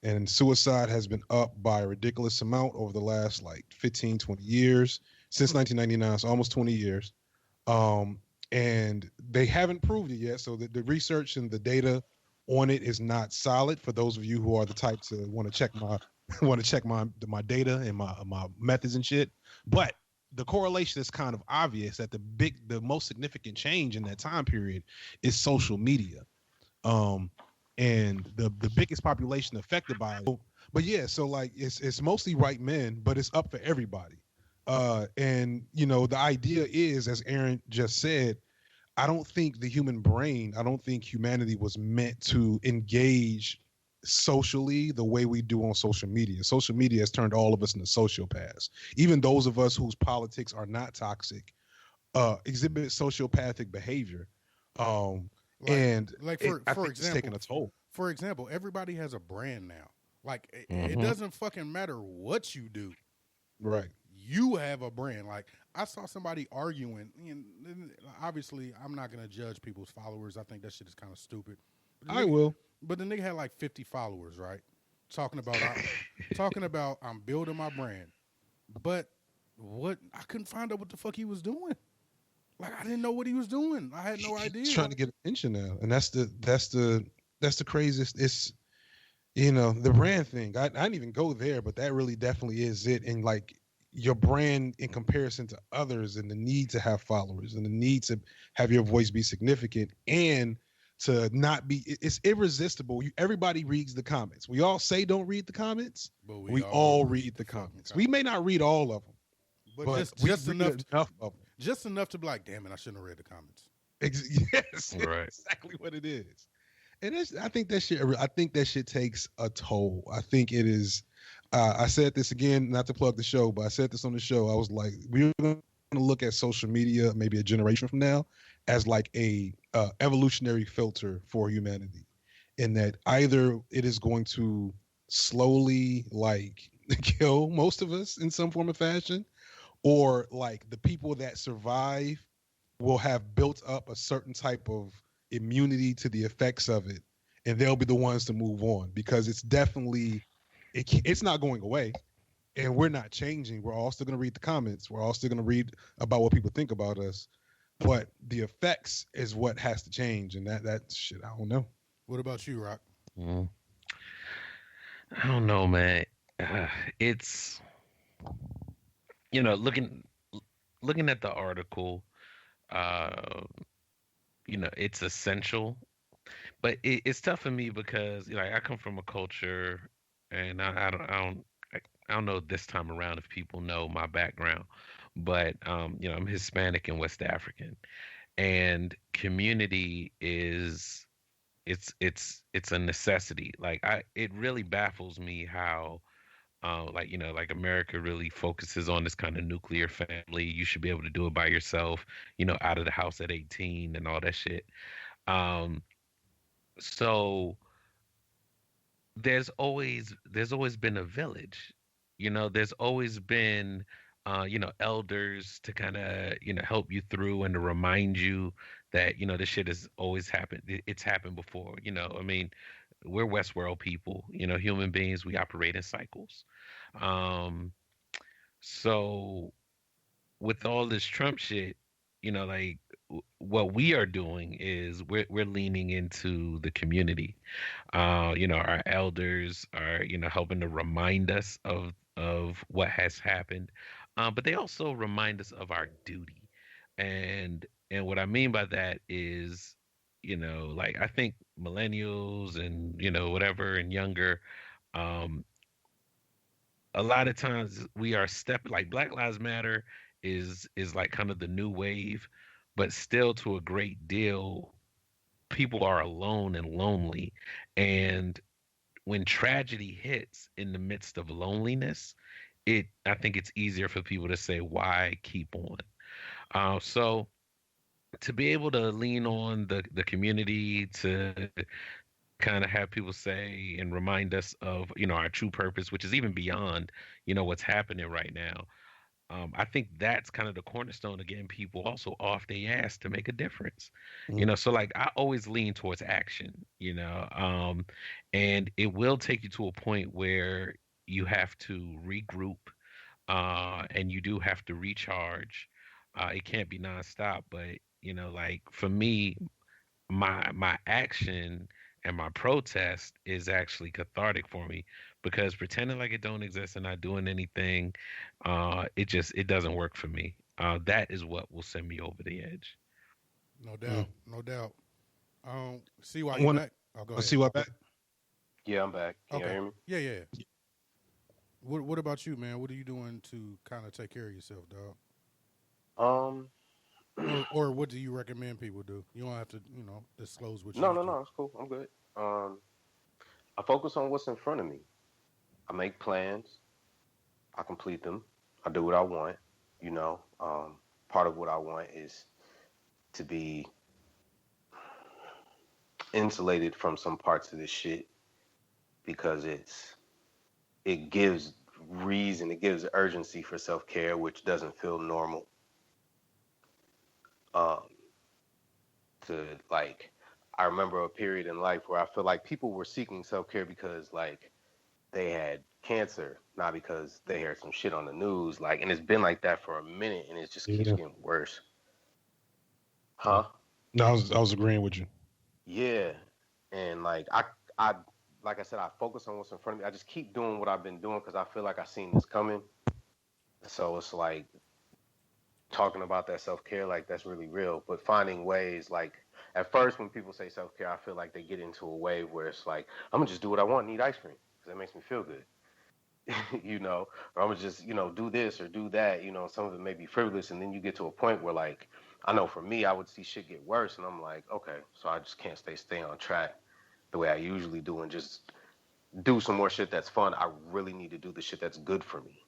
and suicide has been up by a ridiculous amount over the last 15, 20 years, since 1999, so almost 20 years. And they haven't proved it yet, so the research and the data on it is not solid. For those of you who are the type to want to check my data and my methods and shit, but the correlation is kind of obvious that the most significant change in that time period is social media, and the biggest population affected by it. But yeah, so it's mostly white men, but it's up for everybody. And the idea is, as Aaron just said, I don't think humanity was meant to engage socially the way we do on social media. Social media has turned all of us into sociopaths. Even those of us whose politics are not toxic exhibit sociopathic behavior. For example, it's taking a toll.
For example, everybody has a brand now. Like it doesn't fucking matter what you do.
Right.
You have a brand. Like I saw somebody arguing, and obviously I'm not gonna judge people's followers. I think that shit is kind of stupid.
I will.
But the nigga had 50 followers, right? Talking about I'm building my brand. But I couldn't find out what the fuck he was doing. Like I didn't know what he was doing. I had no idea.
He's trying to get attention now, and that's the craziest. It's the brand thing. I didn't even go there, but that really definitely is it. And your brand in comparison to others, and the need to have followers, and the need to have your voice be significant, and to not be, it's irresistible. Everybody reads the comments. We all say don't read the comments, but we all read the comments. We may not read all of them, but just enough of them.
Just enough to be like, damn it, I shouldn't have read the comments.
Yes,
right.
Exactly what it is. And I think that shit takes a toll. I think it is. I said this again, not to plug the show, but I said this on the show. I was like, we're going to look at social media maybe a generation from now as a evolutionary filter for humanity, in that either it is going to slowly kill most of us in some form of fashion, or the people that survive will have built up a certain type of immunity to the effects of it, and they'll be the ones to move on, because it's definitely it's not going away, and we're not changing. We're all still going to read the comments. We're all still going to read about what people think about us, but the effects is what has to change, and that shit, I don't know.
What about you, Rock?
I don't know, man. It's looking at the article, it's essential, but it's tough for me because I come from a culture, and I don't know this time around if people know my background, but I'm Hispanic and West African, and community is it's a necessity. Like it really baffles me how like America really focuses on this kind of nuclear family. You should be able to do it by yourself, out of the house at 18 and all that shit. Um, so there's always been a village. There's always been elders to kind of help you through and to remind you that this shit has always happened. It's happened before. I mean, we're Westworld people. Human beings. We operate in cycles. Um, so with all this Trump shit, like what we are doing is we're leaning into the community. Our elders are helping to remind us of what has happened, but they also remind us of our duty. And what I mean by that is, like I think millennials and whatever and younger, um, a lot of times we are like Black Lives Matter is like kind of the new wave, but still to a great deal people are alone and lonely. And when tragedy hits in the midst of loneliness, I think it's easier for people to say, why keep on? So to be able to lean on the community to kind of have people say and remind us of our true purpose, which is even beyond what's happening right now. I think that's kind of the cornerstone of getting people also off their ass to make a difference. So like I always lean towards action, and it will take you to a point where you have to regroup, and you do have to recharge. It can't be nonstop, but like for me, my action and my protest is actually cathartic for me, because pretending like it don't exist and not doing anything, it doesn't work for me. That is what will send me over the edge.
No doubt, no doubt. See why
I
you
want
back? Oh, go
to
ahead.
see what back.
Yeah, I'm back. Can you
Okay.
hear me?
Yeah, yeah. What about you, man? What are you doing to kind of take care of yourself, dog?
Um,
Or what do you recommend people do? You don't have to, disclose what
no,
you
no,
do.
no, it's cool. I'm good. I focus on what's in front of me. I make plans. I complete them. I do what I want. You know, part of what I want is to be insulated from some parts of this shit because it gives reason, it gives urgency for self care, which doesn't feel normal. Um, to like, I remember a period in life where I feel like people were seeking self care because like they had cancer, not because they heard some shit on the news. Like, and it's been like that for a minute, and it just keeps
Yeah.
getting worse.
Yeah.
Huh?
No, I was agreeing with you.
Yeah. And I, like I said, I focus on what's in front of me. I just keep doing what I've been doing because I feel like I seen this coming. So it's like talking about that self care, like that's really real. But finding ways, like at first when people say self care, I feel like they get into a wave where it's like I'm gonna just do what I want, and eat ice cream because that makes me feel good. Or I'm gonna just, do this or do that, some of it may be frivolous. And then you get to a point where like, I know for me, I would see shit get worse and I'm like, okay, so I just can't stay on track the way I usually do and just do some more shit that's fun. I really need to do the shit that's good for me.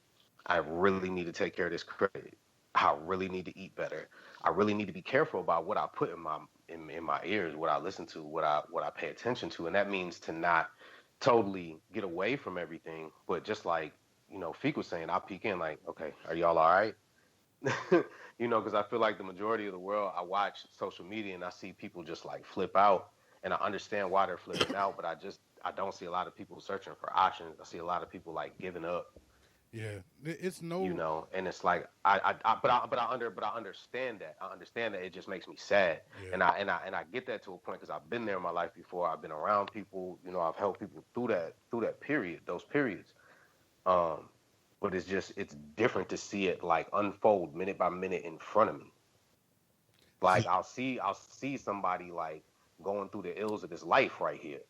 I really need to take care of this credit. I really need to eat better. I really need to be careful about what I put in my ears, what I listen to, what I pay attention to. And that means to not totally get away from everything, but just like, Feek was saying, I'll peek in like, okay, are y'all all right? Because I feel like the majority of the world, I watch social media and I see people just like flip out, and I understand why they're flipping out, but I don't see a lot of people searching for options. I see a lot of people like giving up,
Yeah, it's no.
and it's like but I understand that. I understand that it just makes me sad,
Yeah,
and I get that to a point because I've been there in my life before. I've been around people, I've helped people through that period, those periods. Um, but it's different to see it like unfold minute by minute in front of me. Like I'll see somebody like going through the ills of this life right here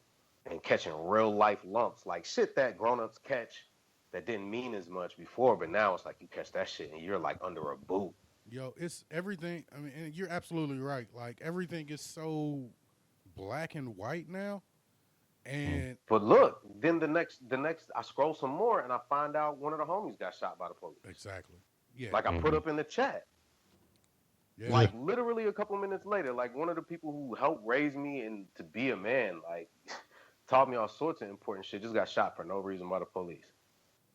and catching real life lumps, like shit that grown-ups catch, that didn't mean as much before, but now it's like you catch that shit and you're like under a boot.
Yo, it's everything. I mean, and you're absolutely right. Like everything is so black and white now. And
But look, then the next, I scroll some more and I find out one of the homies got shot by the police.
exactly. Yeah.
Like I put up in the chat.
Yeah.
Like literally a couple minutes later, like one of the people who helped raise me and to be a man, like taught me all sorts of important shit, just got shot for no reason by the police.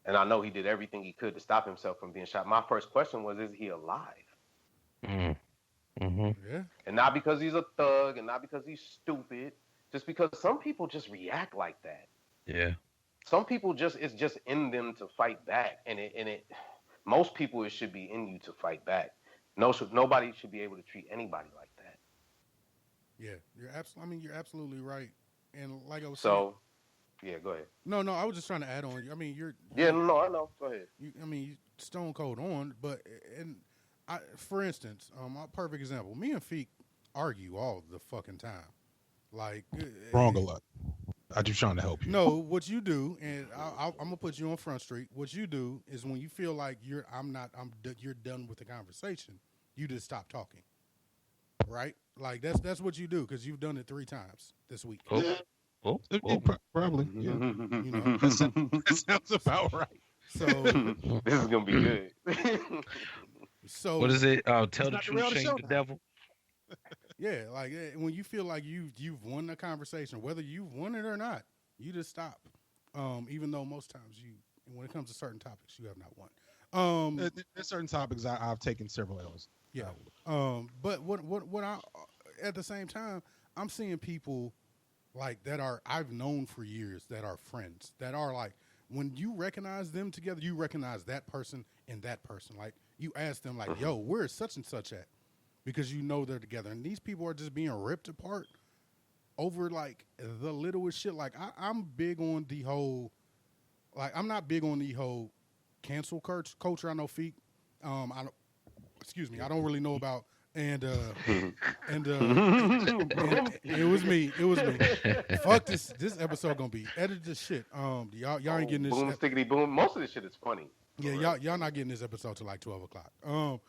And I know he did everything he could to stop himself from being shot. My first question was, is he alive?
Yeah.
And not because he's a thug and not because he's stupid, just because some people just react like that.
Yeah.
Some people just, it's just in them to fight back. And most people, it should be in you to fight back. Nobody should be able to treat anybody like that.
Yeah. You're absolutely right. And like I was saying.
So, yeah, go ahead.
No, I was just trying to add on. I mean,
Yeah, no, I know. Go ahead.
You stone cold on, but for instance, a perfect example. Me and Feek argue all the fucking time. Like
Wrong a lot. I just trying to help you.
No, what you do, and I'm gonna put you on Front Street. What you do is when you feel like you're done with the conversation, you just stop talking. Right? Like that's what you do because you've done it 3 times this week.
Probably. Yeah.
You know,
That sounds about right.
so
This is gonna be good.
so
What is it? Tell the
not the
truth,
real
shame
show
the
now.
devil.
yeah, like when you feel like you've won the conversation, whether you've won it or not, you just stop. Even though most times when it comes to certain topics, you have not won.
There's certain topics I've taken several L's.
Yeah. But what I at the same time, I'm seeing people like that I've known for years that are friends that are like when you recognize them together, you recognize that person and that person. Like you ask them like, "Yo, where is such and such at?" Because you know they're together, and these people are just being ripped apart over like the littlest shit. Like I'm big on the whole, like I'm not big on the whole cancel culture. I know Feek. I don't really know about. And it was me. Fuck this. This episode gonna be edited to shit. Y'all ain't getting this.
Boom, stickety boom. Most of this shit is funny.
Yeah, y'all not getting this episode till like 12 o'clock.
Most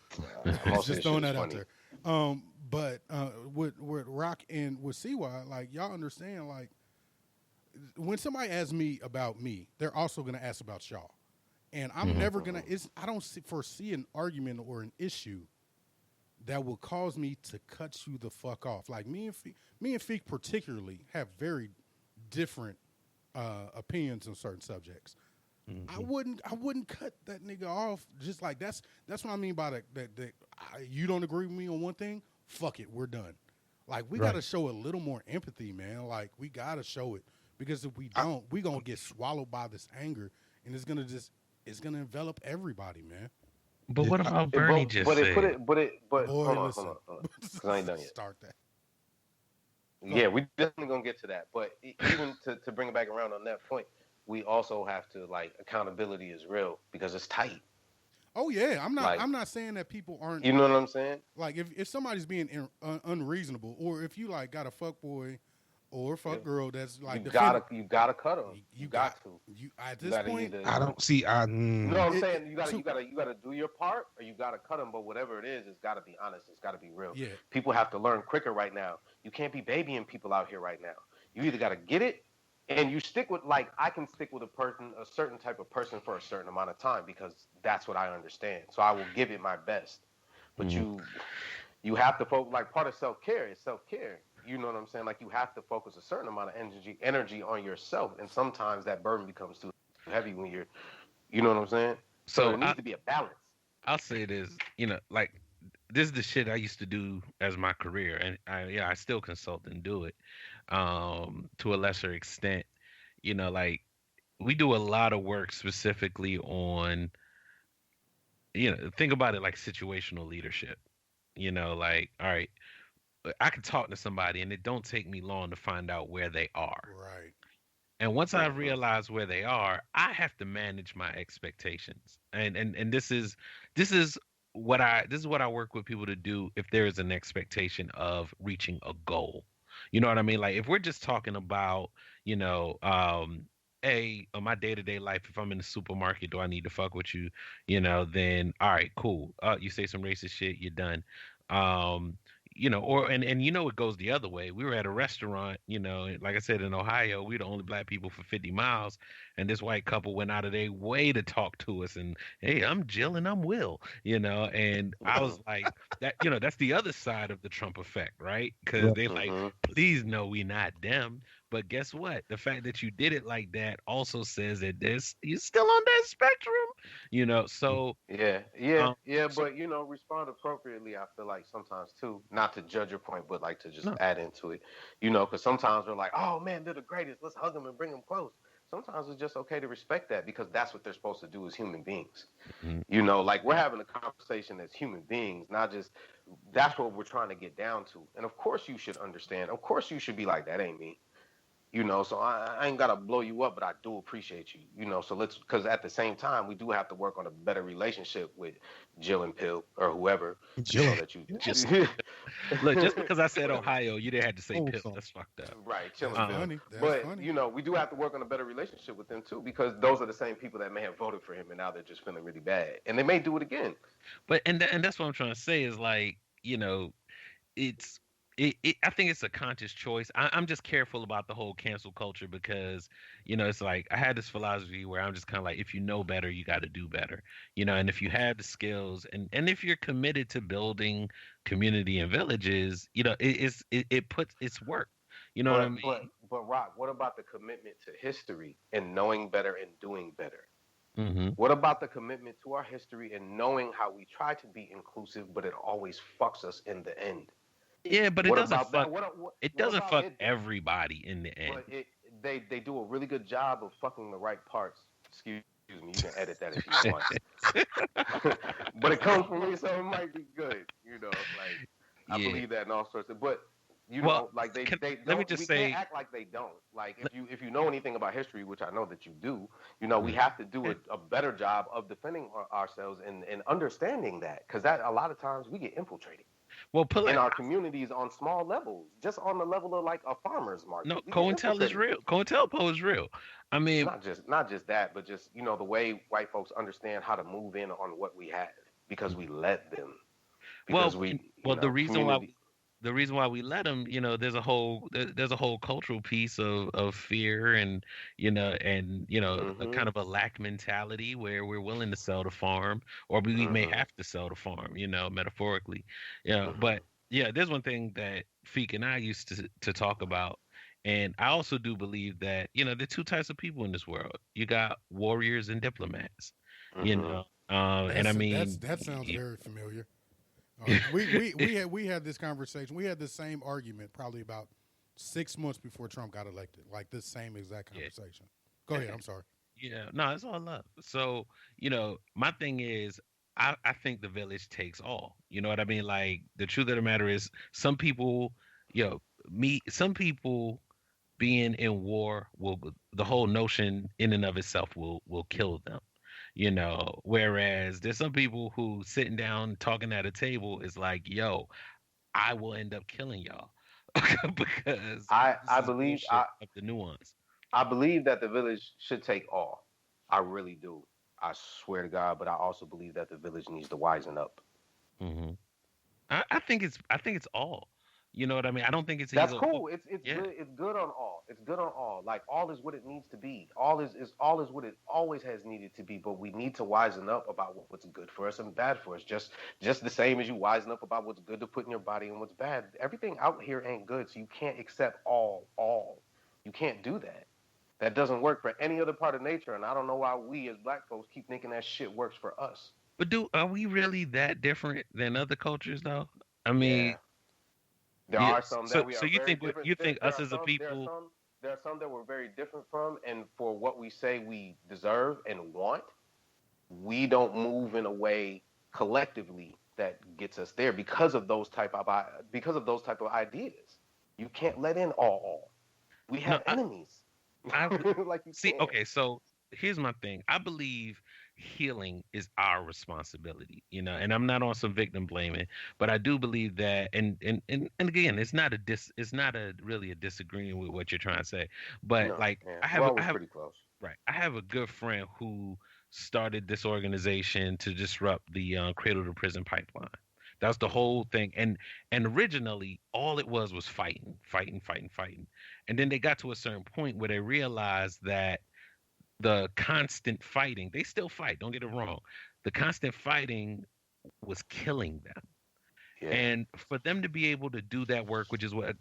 Just
of
throwing
this shit
that
is
out
funny.
there. But with Rock and with CY, like y'all understand, like when somebody asks me about me, they're also gonna ask about y'all, and I'm never gonna. I don't foresee an argument or an issue that will cause me to cut you the fuck off. Like me and Feek particularly have very different opinions on certain subjects. I wouldn't cut that nigga off just like that's what I mean by that you don't agree with me on one thing, fuck it, we're done. Like we gotta show a little more empathy, man. Like we gotta show it because if we don't, we gonna get swallowed by this anger and it's gonna envelop everybody, man.
But what about Bernie just said?
Boy,
hold on,
listen.
because I ain't done yet.
Start that.
Yeah, we definitely gonna get to that. But even to bring it back around on that point, we also have to like accountability is real because it's tight.
Oh yeah, I'm
Like-
not saying that people aren't.
You know what I'm saying?
Like if somebody's being unreasonable, or if you like got a fuck boy or fuck girl that's like
you gotta cut them. You got to.
You at this
gotta
point.
either-
I don't see.
You know what I'm
It-
saying? You gotta do your part, or you gotta cut them. But whatever it is, it's gotta be honest. It's gotta be real.
Yeah.
People have to learn quicker right now. You can't be babying people out here right now. You either gotta get it, and you stick with like I can stick with a certain type of person for a certain amount of time because that's what I understand. So I will give it my best. But you have to focus. Like part of self-care is self-care. You know what I'm saying? Like you have to focus a certain amount of energy on yourself, and sometimes that burden becomes too heavy when you're, you know what I'm saying? So there needs to be a balance.
I'll say this, like this is the shit I used to do as my career, and I still consult and do it, to a lesser extent. Like we do a lot of work specifically on, think about it like situational leadership. Like all right. I can talk to somebody and it don't take me long to find out where they are.
Right.
And once I realize where they are, I have to manage my expectations. And this is what I work with people to do if there is an expectation of reaching a goal. You know what I mean? Like if we're just talking about, on my day-to-day life, if I'm in the supermarket, do I need to fuck with you? Then all right, cool. You say some racist shit, you're done. Um, or and it goes the other way. We were at a restaurant, like I said, in Ohio, we the only black people for 50 miles, and this white couple went out of their way to talk to us, and hey, I'm Jill and I'm Will, and I was like, that's the other side of the Trump effect, right? Because they like, please no, we not them. But guess what? The fact that you did it like that also says that you're still on that spectrum, so
but respond appropriately. I feel like sometimes too, not to judge your point, but like to just add into it, because sometimes we're like, oh man, they're the greatest, let's hug them and bring them close. Sometimes it's just okay to respect that, because that's what they're supposed to do as human beings. Like we're having a conversation as human beings, not just, that's what we're trying to get down to. And of course you should understand, of course you should be like, that ain't me. So I ain't gotta blow you up, but I do appreciate you. So because at the same time, we do have to work on a better relationship with Jill and Pill or whoever.
Jill.
Look, just because I said Ohio, you didn't have to say Pill. That's fucked up.
Right, Jill and Pill. But we do have to work on a better relationship with them too, because those are the same people that may have voted for him and now they're just feeling really bad, and they may do it again.
But and that's what I'm trying to say is like, it's. I think it's a conscious choice. I'm just careful about the whole cancel culture because, it's like I had this philosophy where I'm just kind of like, if you know better, you got to do better, and if you have the skills and if you're committed to building community and villages, it puts its work. What I mean?
But Rock, what about the commitment to history and knowing better and doing better?
Mm-hmm.
What about the commitment to our history and knowing how we try to be inclusive, but it always fucks us in the end?
Yeah, but it doesn't fuck. It doesn't fuck everybody in the end.
But they do a really good job of fucking the right parts. Excuse me, you can edit that if you want. But it comes from me, so it might be good. I believe that in all sorts of. But like they
let me just say,
can't act like they don't. Like if you know anything about history, which I know that you do, we have to do a better job of defending ourselves and understanding that, because that a lot of times we get infiltrated.
Well,
in our communities on small levels, just on the level of like a farmer's market.
No, COINTEL is real. COINTELPRO is real. I mean,
not just that, but just the way white folks understand how to move in on what we have because we let them.
The reason why we let them, there's a whole cultural piece of fear and a kind of a lack mentality where we're willing to sell the farm, or we may have to sell the farm, metaphorically. But there's one thing that Feek and I used to talk about, and I also do believe that there are two types of people in this world. You got warriors and diplomats, and I mean
that sounds very familiar. We had this conversation. We had the same argument probably about 6 months before Trump got elected. Like this same exact conversation. Go ahead. I'm sorry.
Yeah, no, it's all love. So my thing is, I think the village takes all. You know what I mean? Like the truth of the matter is, some people, some people being in war the whole notion in and of itself will kill them. Whereas there's some people who sitting down talking at a table is like, yo, I will end up killing y'all because
I believe
of the nuance.
I believe that the village should take all. I really do. I swear to God, but I also believe that the village needs to wisen up.
Mm-hmm. I think it's all. You know what I mean? I don't think it's
that's cool. It's good. It's good on all. It's good on all. Like all is what it needs to be. All is what it always has needed to be. But we need to wisen up about what's good for us and bad for us. Just the same as you wisen up about what's good to put in your body and what's bad. Everything out here ain't good, so you can't accept all. You can't do that. That doesn't work for any other part of nature. And I don't know why we as black folks keep thinking that shit works for us.
But are we really that different than other cultures, though? I mean.
Yeah. There are some that we are.
So you think us as a people?
There are some that we're very different from, and for what we say we deserve and want, we don't move in a way collectively that gets us there because of those type of ideas. You can't let in all. We have enemies. Like you
see.
can't.
Okay, so here's my thing. I believe healing is our responsibility, and I'm not on some victim blaming, but I do believe that, and again, it's not really a disagreeing with what you're trying to say, but
no,
like
yeah.
I have
pretty close.
Right. I have a good friend who started this organization to disrupt the cradle to prison pipeline. That's the whole thing. And originally, all it was fighting, fighting, fighting, fighting. And then they got to a certain point where they realized that the constant fighting, they still fight, don't get it wrong. The constant fighting was killing them.
Yeah.
And for them to be able to do that work, which is what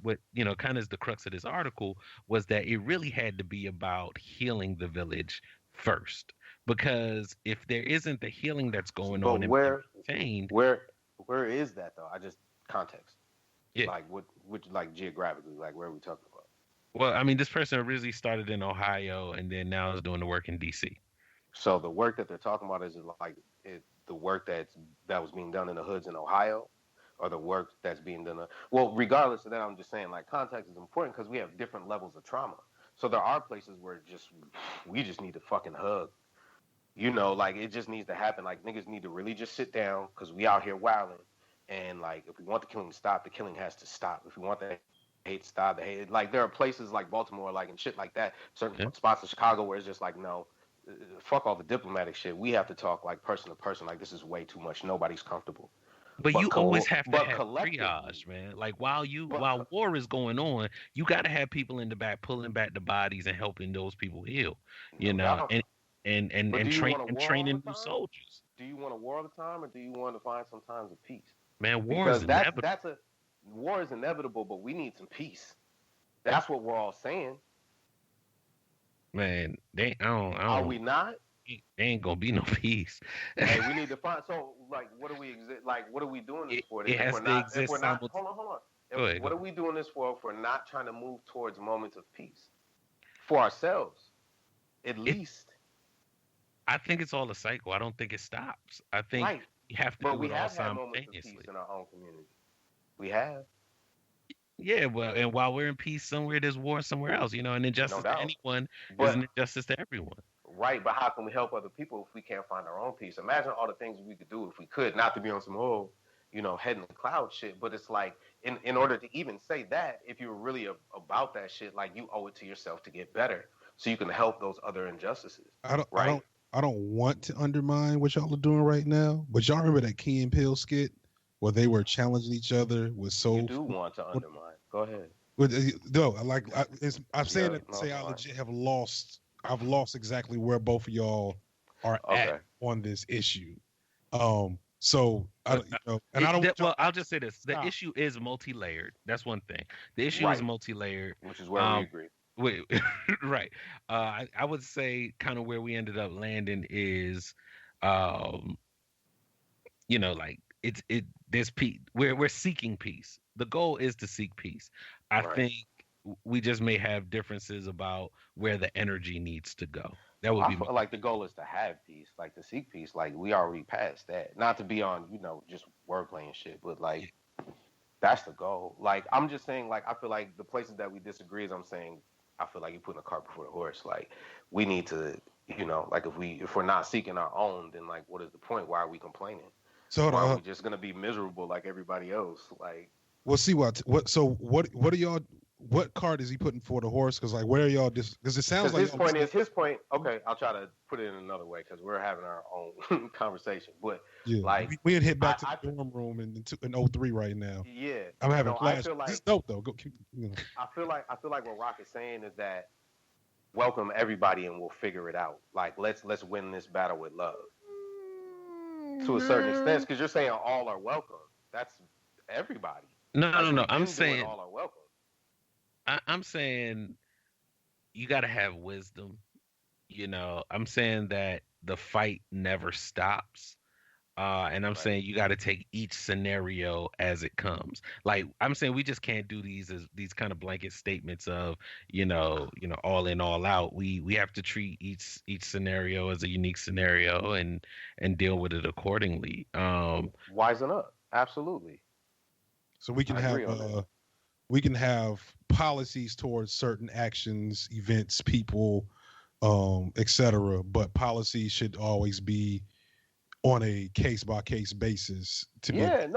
kind of is the crux of this article, was that it really had to be about healing the village first. Because if there isn't the healing that's going
But
on and being maintained,
where is that though? I just context.
yeah.
Like which like geographically, like where are we talking about?
Well, I mean, this person originally started in Ohio and then now is doing the work in DC.
So the work that they're talking about is like the work that was being done in the hoods in Ohio, or the work that's being done. Well, regardless of that, I'm just saying like context is important because we have different levels of trauma. So there are places where we just need to fucking hug. Like it just needs to happen. Like niggas need to really just sit down because we out here wilding. And like if we want the killing to stop, the killing has to stop. If we want the hate to stop, the hate. Like there are places like Baltimore, like and shit like that. Certain spots in Chicago where it's just like no, fuck all the diplomatic shit. We have to talk like person to person. Like this is way too much. Nobody's comfortable.
But you always have to have triage, man. Like while war is going on, you got to have people in the back pulling back the bodies and helping those people heal. And training new soldiers.
Do you want a war all the time, or do you want to find some times of peace?
Man, war is inevitable.
War is inevitable, but we need some peace. That's what we're all saying.
Man, I don't.
Are we not?
There ain't gonna be no peace.
Hey, we need to find. So, like, what do we exist? Like, what are we doing this for?
It has to exist.
Hold on. What are we doing this for? If we're not trying to move towards moments of peace for ourselves, at least.
I think it's all a cycle. I don't think it stops. I think you have to do it all simultaneously.
In our own community, we have.
Yeah, well, and while we're in peace somewhere, there's war somewhere else. And injustice to anyone is an injustice to everyone.
Right, but how can we help other people if we can't find our own peace? Imagine all the things we could do if we could, not to be on some head in the cloud shit, but it's like in order to even say that, if you're really about that shit, like you owe it to yourself to get better so you can help those other injustices.
I don't want to undermine what y'all are doing right now, but y'all remember that Key and Peele skit where they were challenging each other with soul?
You do want to undermine. Go ahead.
No, I'm saying that to say I legit have lost. I've lost exactly where both of y'all are at on this issue. So I don't.
I'll just say this: the issue is multi-layered. That's one thing. The issue is multi-layered,
which is where we agree.
Right. I would say kind of where we ended up landing is, like there's peace. We're seeking peace. The goal is to seek peace. I think we just may have differences about where the energy needs to go. That would be
like the goal is to have peace, like to seek peace. Like we already passed that. Not to be on, just wordplay and shit, but like that's the goal. Like I'm just saying, like I feel like the places that we disagree is I feel like you're putting a cart before the horse. Like we need to, like if we're not seeking our own, then like what is the point? Why are we complaining?
So
why are we just gonna be miserable like everybody else? Like
we'll see what are y'all? What card is he putting for the horse? Because like, where are y'all? Because it sounds like
his point. Okay, I'll try to put it in another way because we're having our own conversation. But like,
we had hit back to the dorm room in 03 right now.
Yeah,
I'm having class. This is dope though.
I feel like what Rock is saying is that welcome everybody and we'll figure it out. Like let's win this battle with love to a certain extent. Because you're saying all are welcome. That's everybody.
No. I'm saying
all are welcome.
I'm saying you got to have wisdom. I'm saying that the fight never stops. And I'm saying you got to take each scenario as it comes. Like I'm saying we just can't do these kind of blanket statements of, all in, all out. We have to treat each scenario as a unique scenario and deal with it accordingly.
Wisen up. Absolutely.
So we can have policies towards certain actions, events, people, etc. But policies should always be on a case by case basis.
That's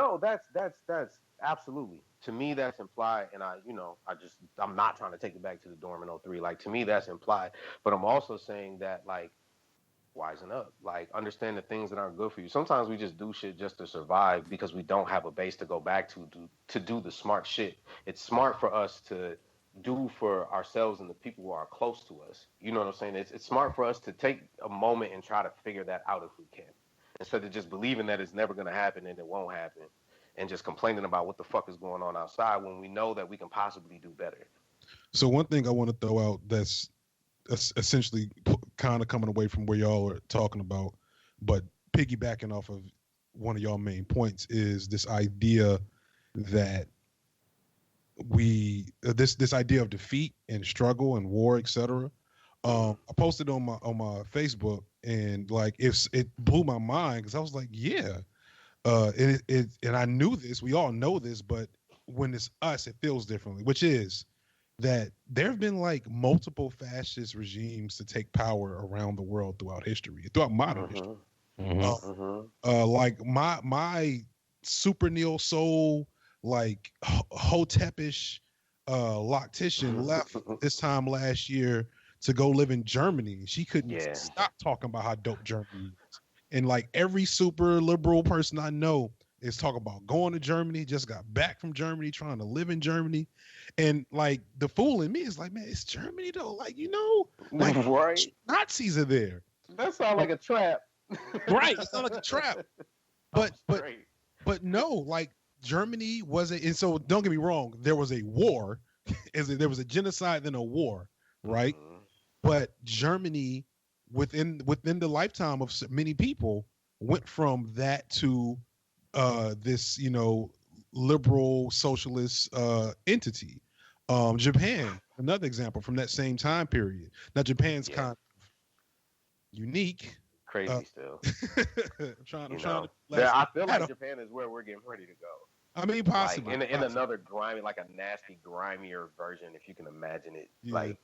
absolutely. To me, that's implied, and I'm not trying to take it back to the dorm in '03. Like, to me, that's implied, but I'm also saying that, like, wisen up, like, understand the things that aren't good for you. Sometimes we just do shit just to survive because we don't have a base to go back to do the smart shit. It's smart for us to do for ourselves and the people who are close to us. You know what I'm saying? It's smart for us to take a moment and try to figure that out if we can, instead of just believing that it's never going to happen and it won't happen, and just complaining about what the fuck is going on outside when we know that we can possibly do better.
So one thing I want to throw out that's essentially kind of coming away from where y'all are talking about, but piggybacking off of one of y'all main points, is this idea that this idea of defeat and struggle and war, etc. I posted on my Facebook, and like it blew my mind because I was like, yeah, and I knew this. We all know this, but when it's us, it feels differently. Which is that there have been like multiple fascist regimes to take power around the world throughout history, throughout modern history. Like my super neo soul, like Hotepish loctician left this time last year to go live in Germany. She couldn't stop talking about how dope Germany is. And like every super liberal person I know is talking about going to Germany, just got back from Germany, trying to live in Germany. And like the fool in me is like, man, it's Germany though. Like, like
right.
Nazis are there.
That sounds like a trap.
Right. It sounds like a trap. But no, like Germany wasn't. And so don't get me wrong. There was a war. There was a genocide, then a war. Right. But Germany, within the lifetime of many people, went from that to this, liberal socialist entity. Japan, another example from that same time period. Now Japan's kind of unique.
Crazy still.
I
feel like Japan is where we're getting ready to go.
I mean, possibly.
Like in another grimy, like a nasty, grimier version, if you can imagine it.
Yeah.
Like,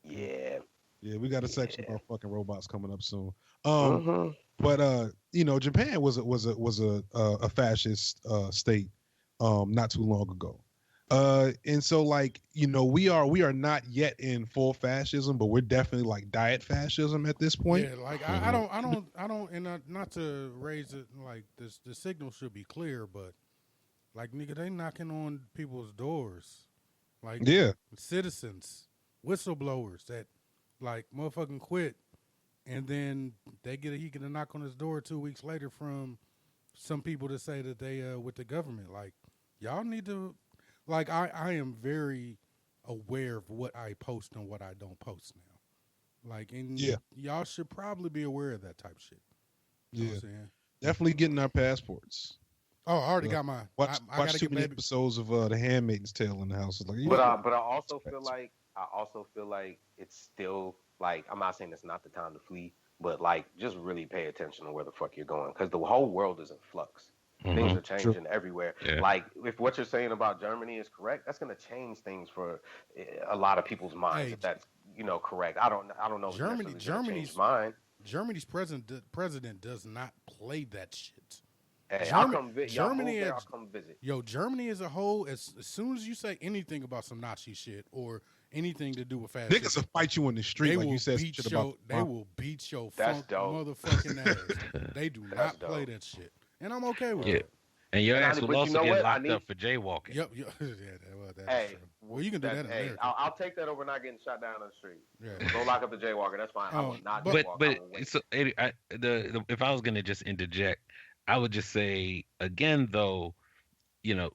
yeah.
Yeah, we got a section about fucking robots coming up soon. But Japan was a fascist state not too long ago. And so like, we are not yet in full fascism, but we're definitely like diet fascism at this point.
Yeah, like I don't, and not to raise it like this. The signal should be clear, but like nigga, they knocking on people's doors, like citizens, whistleblowers that like motherfucking quit, and then he get a knock on his door 2 weeks later from some people that say that they with the government. Like y'all need to. Like, I am very aware of what I post and what I don't post now. Like, and y'all should probably be aware of that type of shit. You know what I'm saying?
Definitely getting our passports.
Oh, I already got mine.
Watch too many episodes of The Handmaid's Tale in the house. Like,
but I also feel like it's still, like, I'm not saying it's not the time to flee, but, like, just really pay attention to where the fuck you're going, because the whole world is in flux. Things are changing everywhere. Yeah. Like, if what you're saying about Germany is correct, that's going to change things for a lot of people's minds. If that's correct, I don't know. Germany's mind.
Germany's president does not play that shit.
Hey, I'll come visit. I'll come visit.
Yo, Germany as a whole, as soon as you say anything about some Nazi shit or anything to do with fascism,
niggas will fight you on the street like you said shit about.
They will beat your motherfucking ass. They do not play that shit. And I'm okay with it.
And your ass will also get locked up for jaywalking.
Yep. That's true. Well, you can do that in America.
I'll take that over not getting shot down on the street. Yeah. Go lock up the jaywalker. That's fine. I will not
jaywalk. But so, if I was going to just interject, I would just say, again, though,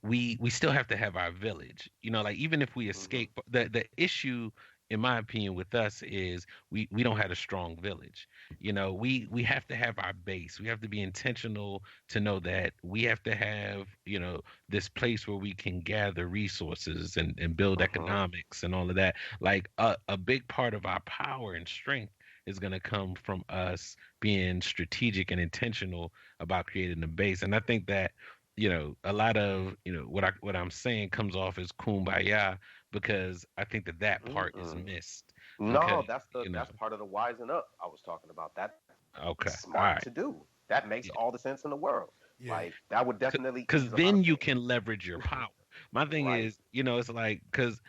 we still have to have our village. Like, even if we escape, the issue, in my opinion, with us is we don't have a strong village. We have to have our base. We have to be intentional to know that we have to have, this place where we can gather resources and build economics and all of that. Like a big part of our power and strength is going to come from us being strategic and intentional about creating a base. And I think that, a lot of, what I'm saying comes off as kumbaya, because I think that part is missed.
No, that's part of the wising up I was talking about. That smart to do. That makes all the sense in the world.
Yeah.
Like that would definitely
Because
ease a lot
then
of
you
pain.
can leverage your power. My thing
Right.
is, it's like, because,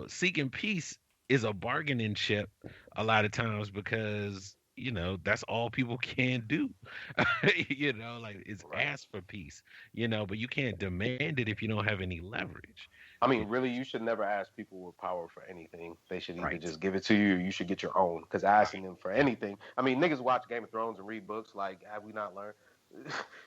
seeking peace is a bargaining chip a lot of times because, that's all people can do. Like it's
Right.
ask for peace, but you can't demand it if you don't have any leverage.
I mean, really, you should never ask people with power for anything. They should either
Right.
just give it to you or you should get your own. Because asking them for anything, I mean, niggas watch Game of Thrones and read books. Like, have we not learned?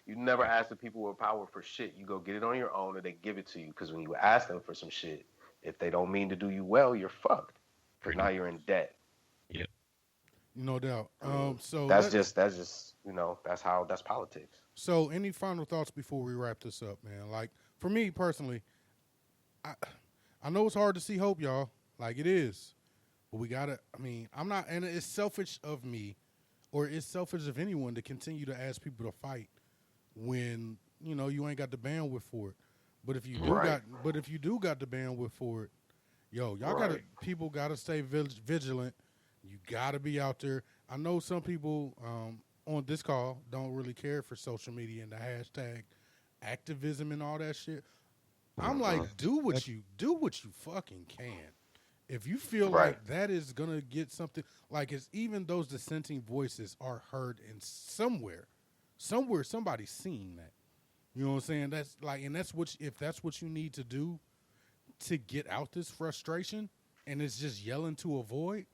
You never ask the people with power for shit. You go get it on your own or they give it to you. Because when you ask them for some shit, if they don't mean to do you well, you're fucked. Because
Pretty
now you're in debt.
Yep.
No doubt.
I mean,
So
that's just that's politics.
So, any final thoughts before we wrap this up, man? Like, for me personally, I know it's hard to see hope, y'all. Like, it is. But we gotta, I'm not, and it's selfish of me, or it's selfish of anyone to continue to ask people to fight when, you ain't got the bandwidth for it. But if you do
Right.
if you do got the bandwidth for it, y'all
Right.
people gotta stay vigilant. You gotta be out there. I know some people on this call don't really care for social media and the hashtag activism and all that shit. I'm like, do what you fucking can. If you feel
Right.
like that is gonna get something, like it's even those dissenting voices are heard in somewhere somebody's seeing that. You know what I'm saying? That's like, and that's what if that's what you need to do to get out this frustration, and it's just yelling to avoid,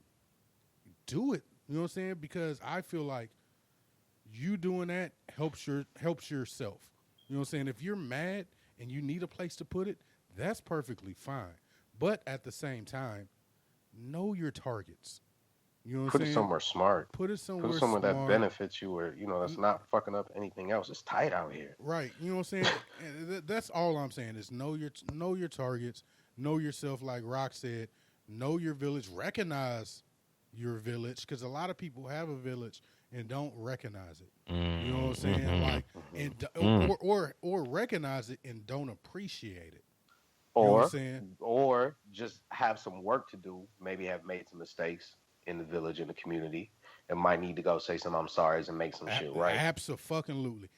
do it. You know what I'm saying? Because I feel like you doing that helps yourself. You know what I'm saying? If you're mad and you need a place to put it, that's perfectly fine. But at the same time, know your targets. You know what
Put
I'm
it
saying?
somewhere smart.
Put it somewhere
Put it somewhere that
smart.
benefits you or, that's not fucking up anything else. It's tight out here.
Right. You know what I'm saying? And that's all I'm saying is know your targets, know yourself. Like Rock said, know your village, recognize your village, because a lot of people have a village and don't recognize it. You know what I'm saying? Like, and or recognize it and don't appreciate it. You know what I'm saying?
Or just have some work to do. Maybe have made some mistakes in the village, in the community, and might need to go say some I'm sorry's and make some shit right.
Absolutely.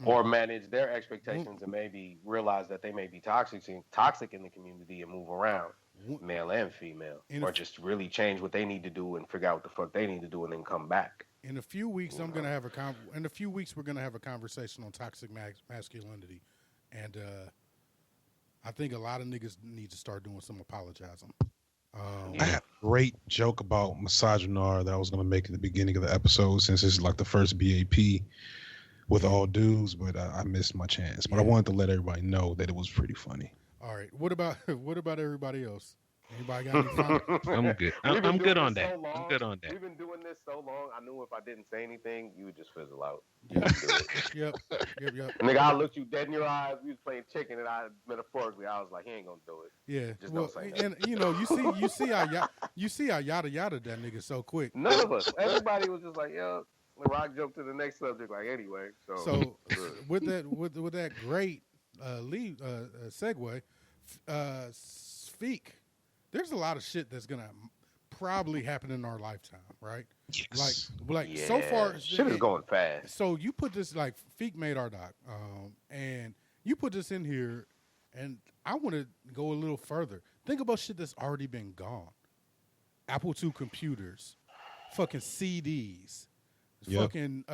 Or manage their expectations and maybe realize that they may be toxic in the community and move around, male and female, or just really change what they need to do and figure out what the fuck they need to do and then come back.
In a few weeks, we're gonna have a conversation on toxic masculinity, and I think a lot of niggas need to start doing some apologizing.
I had a great joke about misogynar that I was going to make at the beginning of the episode, since this is like the first BAP with all dudes, but I missed my chance. But I wanted to let everybody know that it was pretty funny.
All right. What about everybody else? Anybody got any final?
I'm good. I'm good on that. I'm good on that.
We've been doing this so long. I knew if I didn't say anything, you would just fizzle out.
Yep.
Nigga, I looked you dead in your eyes. We was playing chicken, and I metaphorically, I was like, he ain't gonna do it.
Yeah.
Just don't say that.
And you see how yada yada that nigga so quick.
None of us. Everybody was just like, yo. The Rock jumped to the next subject. Like anyway.
So with that great segue, speak. There's a lot of shit that's gonna probably happen in our lifetime, right?
Yes.
Like
yeah,
so far,
shit is going fast.
So you put this, like, Feek made our doc, and you put this in here, and I want to go a little further. Think about shit that's already been gone. Apple II computers, fucking CDs, fucking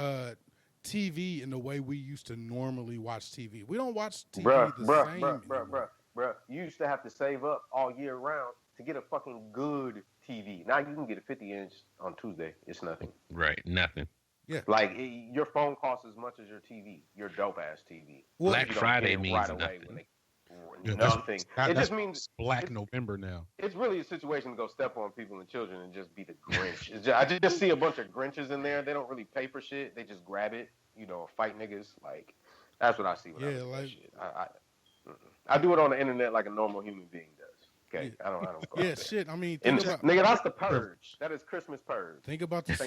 TV in the way we used to normally watch TV. We don't watch TV the same anymore.
Bruh. You used to have to save up all year round to get a fucking good TV. Now you can get a 50-inch on Tuesday. It's nothing.
Right, nothing.
Yeah.
Like, your phone costs as much as your TV, your dope-ass TV.
Well,
Black Friday means nothing.
Nothing. It just means
Black November now.
It's really a situation to go step on people and children and just be the Grinch. I just see a bunch of Grinches in there. They don't really pay for shit. They just grab it, fight niggas. Like, that's what I see when I look at that shit. I do it on the internet like a normal human being does. Okay, I don't. Go
Yeah, shit. I mean,
nigga, that's the purge. That is Christmas purge.
Think about this.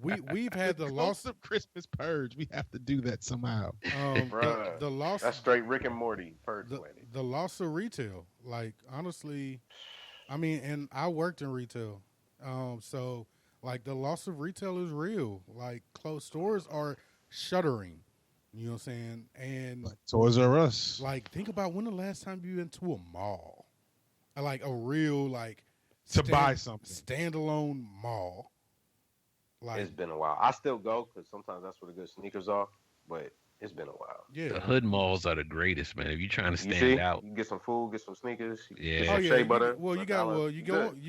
We've had the loss
of Christmas purge. We have to do that somehow.
The loss.
That's straight Rick and Morty purge.
The loss of retail. Like, honestly, I mean, and I worked in retail, so like the loss of retail is real. Like, closed stores are shuttering. You know what I'm saying? And
Like Toys R Us.
like, think about when the last time you went to a mall, like a real like
To buy something.
standalone mall. Like,
It's been a while. I still go because sometimes that's where the good sneakers are, but it's been a while.
yeah,
The hood malls are the greatest, man. If you're trying to
You
stand
see,
out,
you can get some food, get some sneakers,
Yeah.
get
oh
some
yeah.
shea butter.
You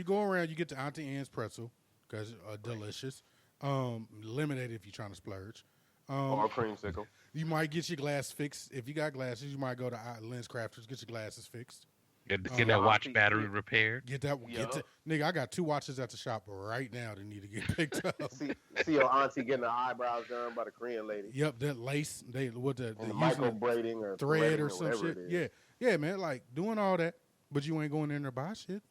go around, you get the Auntie Anne's pretzel because delicious. Limited if you're trying to splurge.
or a creamsicle.
You might get your glass fixed. If you got glasses, you might go to Lens Crafters, get your glasses fixed.
get that watch battery repaired.
Get that.
Yeah.
Nigga, I got 2 watches at the shop right now that need to get picked up.
see your auntie getting her eyebrows done by the Korean lady.
Yep, that lace, the
And the micro
using
braiding or
thread
threading
or some
whatever
shit.
it is.
Yeah, man, like doing all that, but you ain't going in there to buy shit.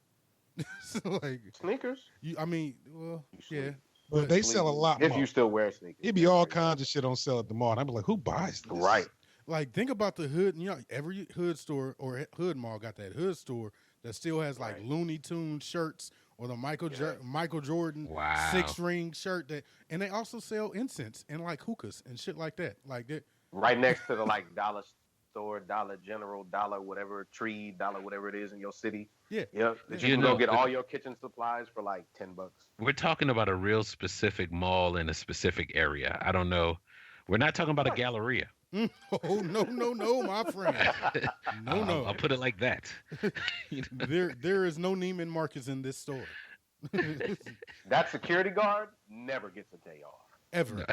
So like,
Sneakers?
yeah.
But they sell a lot
If
more.
you still wear sneakers.
It'd be all kinds of shit on sale at the mall. And I'd be like, who buys this?
Right.
Like, think about the hood. You know, every hood store or hood mall got that hood store that still has like
Right.
Looney Tunes shirts or the Michael Jordan
Wow.
6-ring shirt and they also sell incense and like hookahs and shit like that. Like that.
Right next to the like dollar store, Dollar General, Dollar whatever, Tree, Dollar whatever it is in your city.
Yeah.
Yep. That you
You
can
know,
go get all your kitchen supplies for like $10.
We're talking about a real specific mall in a specific area. I don't know. We're not talking about a Galleria.
Oh no, my friend. No.
I'll put it like that.
There is no Neiman Marcus in this store.
That security guard never gets a day off.
Ever.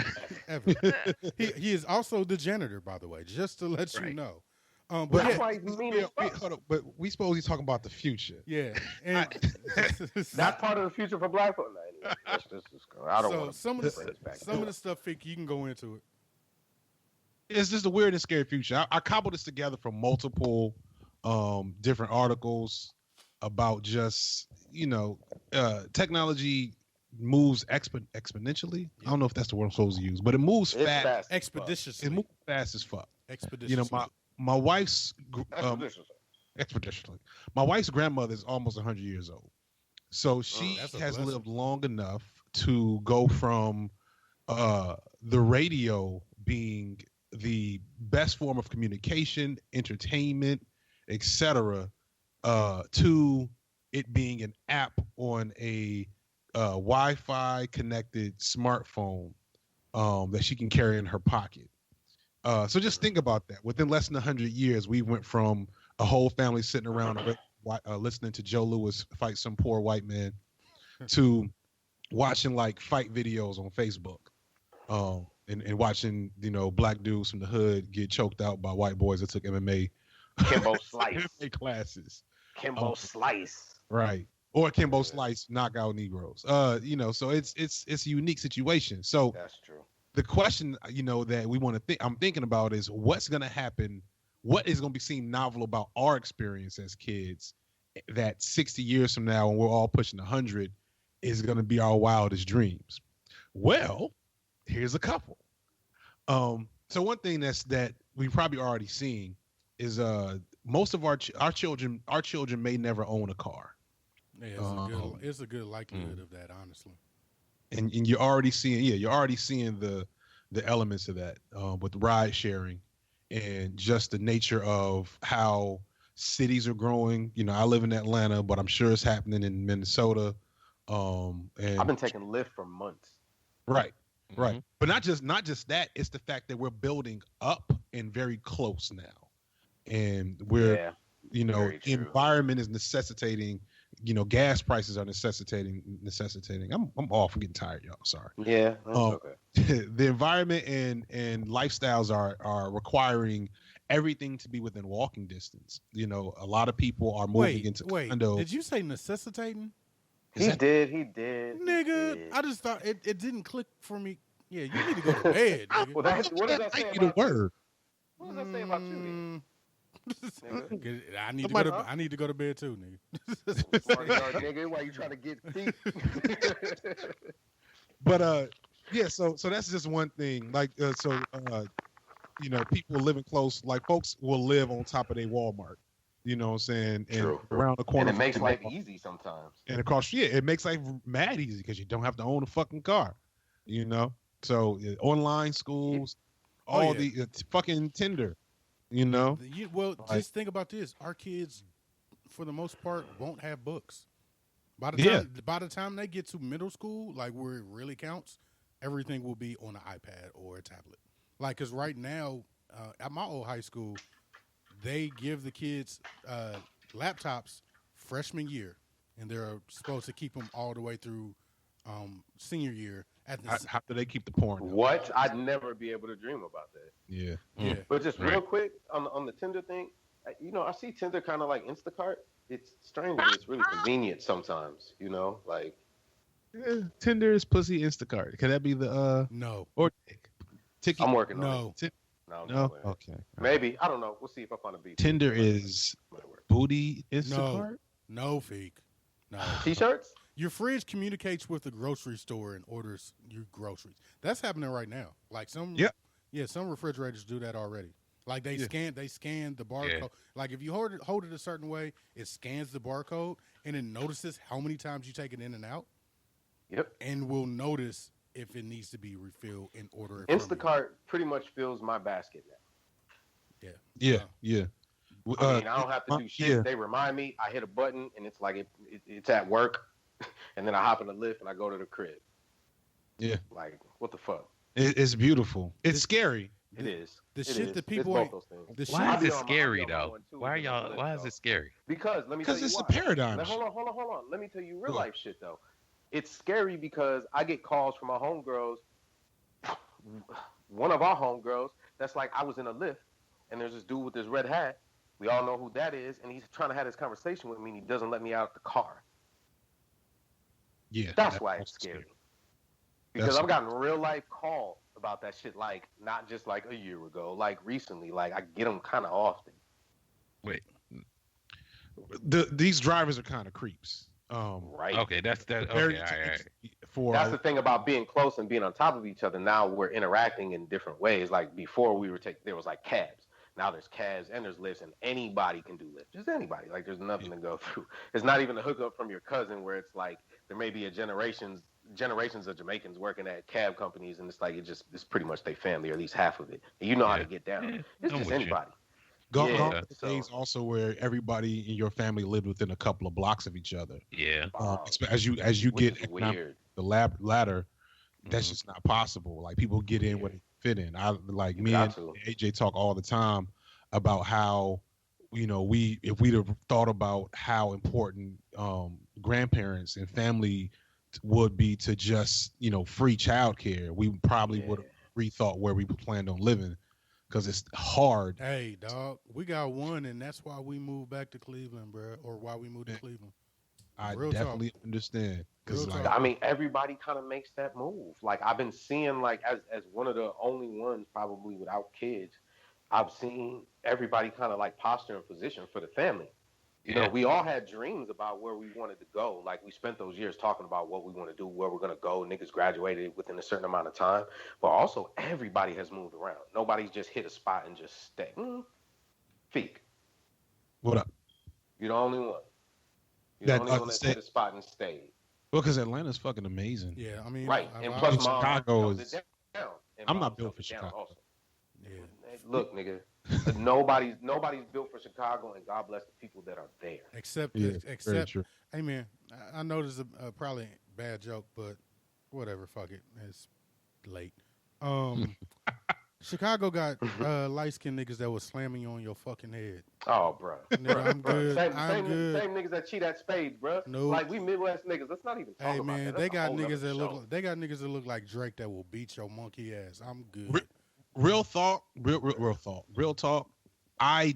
He is also the janitor, by the way, just to let you
Right.
know.
But
But
That's
yeah,
why he's mean as fuck.
Hold up, but we supposed to be talking about the future.
yeah. And
That's part of the future for black folk. No, anyway, I don't
so
want
some of
bring this
the
back.
some of the stuff, Fick, you can go into it.
It's just a weird and scary future. I cobbled this together from multiple different articles about just, technology moves exponentially. I don't know if that's the word I'm supposed to use, but it moves
It's
fast.
fast.
Expeditiously.
It moves fast as fuck.
Expeditiously.
My wife's
Expeditiously.
my wife's grandmother is almost 100 years old, so she
that's a
has
blessing.
lived long enough to go from the radio being the best form of communication, entertainment, etc., to it being an app on a Wi-Fi connected smartphone that she can carry in her pocket. So just think about that. Within less than 100 years, we went from a whole family sitting around listening to Joe Louis fight some poor white man to watching like fight videos on Facebook, and watching black dudes from the hood get choked out by white boys that took MMA
Kimbo Slice.
MMA classes.
Kimbo Slice.
Right. Or Kimbo Slice knock out Negroes. So it's a unique situation. So
That's true.
the question, that we want to think, I'm thinking about is what's going to happen. What is going to be seem novel about our experience as kids that 60 years from now, when we're all pushing 100, is going to be our wildest dreams? Well, here's a couple. So one thing that we probably already seeing is most of our children may never own a car.
Yeah, it's a good likelihood of that, honestly.
And you're already seeing the elements of that with ride sharing and just the nature of how cities are growing. I live in Atlanta, but I'm sure it's happening in Minnesota. And
I've been taking Lyft for months.
right.
Mhm.
But not just that, it's the fact that we're building up and very close now. And we're
Yeah. Very true.
environment is necessitating, gas prices are necessitating. I'm off. I'm getting tired, y'all. Sorry.
Yeah. That's okay.
The environment and lifestyles are requiring everything to be within walking distance. A lot of people are moving into condos.
Did you say necessitating?
He did.
Nigga, I just thought it didn't click for me. Yeah, you need to go to bed, nigga.
Well, what does that say
Ain't the
about you?
word.
What does that say about you, then? Nigga?
I need to go to bed too, nigga.
Smart yard nigga, why you trying to get deep?
But so that's just one thing. Like people living close, like folks will live on top of their Walmart. You know what I'm saying? And
True.
around the corner.
And it makes
from
life
Walmart.
easy sometimes.
And across, it makes life mad easy because you don't have to own a fucking car. So online schools, all the fucking Tinder. You know.
Just think about this: our kids, for the most part, won't have books. By the time they get to middle school, like where it really counts, everything will be on an iPad or a tablet. Like, because right now, at my old high school, they give the kids laptops freshman year, and they're supposed to keep them all the way through senior year.
How do they keep the porn?
What? I'd never be able to dream about that.
Yeah.
But just real quick on the Tinder thing, I see Tinder kind of like Instacart. It's strange, but it's really convenient sometimes. Like.
Yeah, Tinder is pussy Instacart. Can that be the
No.
Or Tiki?
I'm working on it.
No. Okay.
Maybe. I don't know. We'll see if I find a beat.
Tinder is booty Instacart?
No, Feek. No.
T-shirts?
Your fridge communicates with the grocery store and orders your groceries. That's happening right now. Like some refrigerators do that already. Like they scan the barcode. Yeah. Like if you hold it a certain way, it scans the barcode and it notices how many times you take it in and out.
Yep.
And will notice if it needs to be refilled in order.
Instacart pretty much fills my basket now.
Yeah.
I mean, I don't have to do shit. Yeah. They remind me. I hit a button, and it's like it's at work, and then I hop in the lift and I go to the crib.
Yeah.
Like, what the fuck?
It's beautiful. It's scary.
It is.
That people.
Why is it scary though? Why is it scary?
Because let me tell you why.
Because it's a paradigm.
Hold on. Let me tell you real life shit though. It's scary because I get calls from my homegirls. One of our homegirls, that's like, I was in a lift, and there's this dude with this red hat. We all know who that is, and he's trying to have this conversation with me, and he doesn't let me out of the car.
Yeah.
That's why it's scary. Because I've gotten real life calls about that shit, like, not just like a year ago, like recently. Like, I get them kind of often.
Wait.
These drivers are kind of creeps.
Right.
Okay, that's that. Okay, all right.
That's the thing about being close and being on top of each other. Now we're interacting in different ways. Like before, there was like cabs. Now there's cabs and there's lifts, and anybody can do lifts. Just anybody. Like there's nothing to go through. It's not even a hookup from your cousin where it's like there may be generations of Jamaicans working at cab companies, and it's like it's pretty much their family, or at least half of it. And you know how to get down. It's just anybody.
Gone days also where everybody in your family lived within a couple of blocks of each other.
Yeah.
As you get the ladder, that's just not possible. Like people get in where they fit in. Me and AJ talk all the time about how, if we'd have thought about how important grandparents and family would be to just, free childcare, we probably would have rethought where we planned on living. Because it's hard.
Hey, dog, we got one, and that's why we moved back to Cleveland, bro, or why we moved to Cleveland.
I definitely understand.
Because
everybody kind of makes that move. Like I've been seeing, like as one of the only ones probably without kids, I've seen everybody kind of like posture in position for the family. We all had dreams about where we wanted to go. Like we spent those years talking about what we want to do, where we're going to go. Niggas graduated within a certain amount of time. But also everybody has moved around. Nobody's just hit a spot and just stay. Feek.
What up?
You're the only one. You're the only one that hit a spot and stayed.
Well, because Atlanta's fucking amazing.
Yeah, I mean.
Right. And plus
Chicago is. I'm not built for Chicago.
Also. Yeah. Look, nigga. Nobody's built for Chicago, and God bless the people that are there.
Except, hey man, I know this is a probably bad joke, but whatever, fuck it, it's late. Chicago got light-skinned niggas that was slamming you on your fucking head.
Oh, bro.
Nigga, I'm good.
I'm
good.
Same niggas that cheat at spades, bro.
Nope.
Like we Midwest niggas. Let's not even talk about that. Hey man,
they got niggas that look like Drake that will beat your monkey ass. I'm good.
Real talk. I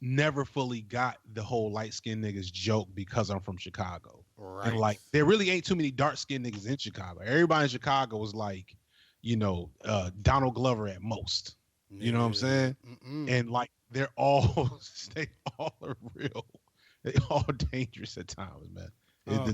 never fully got the whole light-skinned niggas joke because I'm from Chicago.
Right.
And like, there really ain't too many dark-skinned niggas in Chicago. Everybody in Chicago was like, Donald Glover at most. You know what I'm saying? And like, they all are real. They all dangerous at times, man.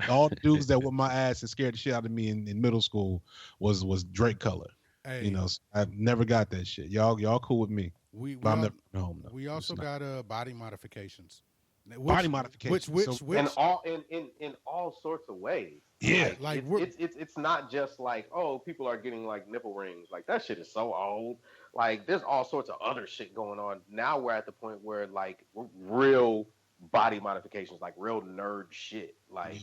All the dudes that whipped my ass and scared the shit out of me in middle school was Drake color.
Hey.
I never got that shit. Y'all cool with me.
We
I'm never home though.
We also got body modifications.
body modification.
And all in all sorts of ways.
Yeah,
like
it's not just like, oh, people are getting like nipple rings. Like that shit is so old. Like there's all sorts of other shit going on. Now we're at the point where like real body modifications, like real nerd shit. Like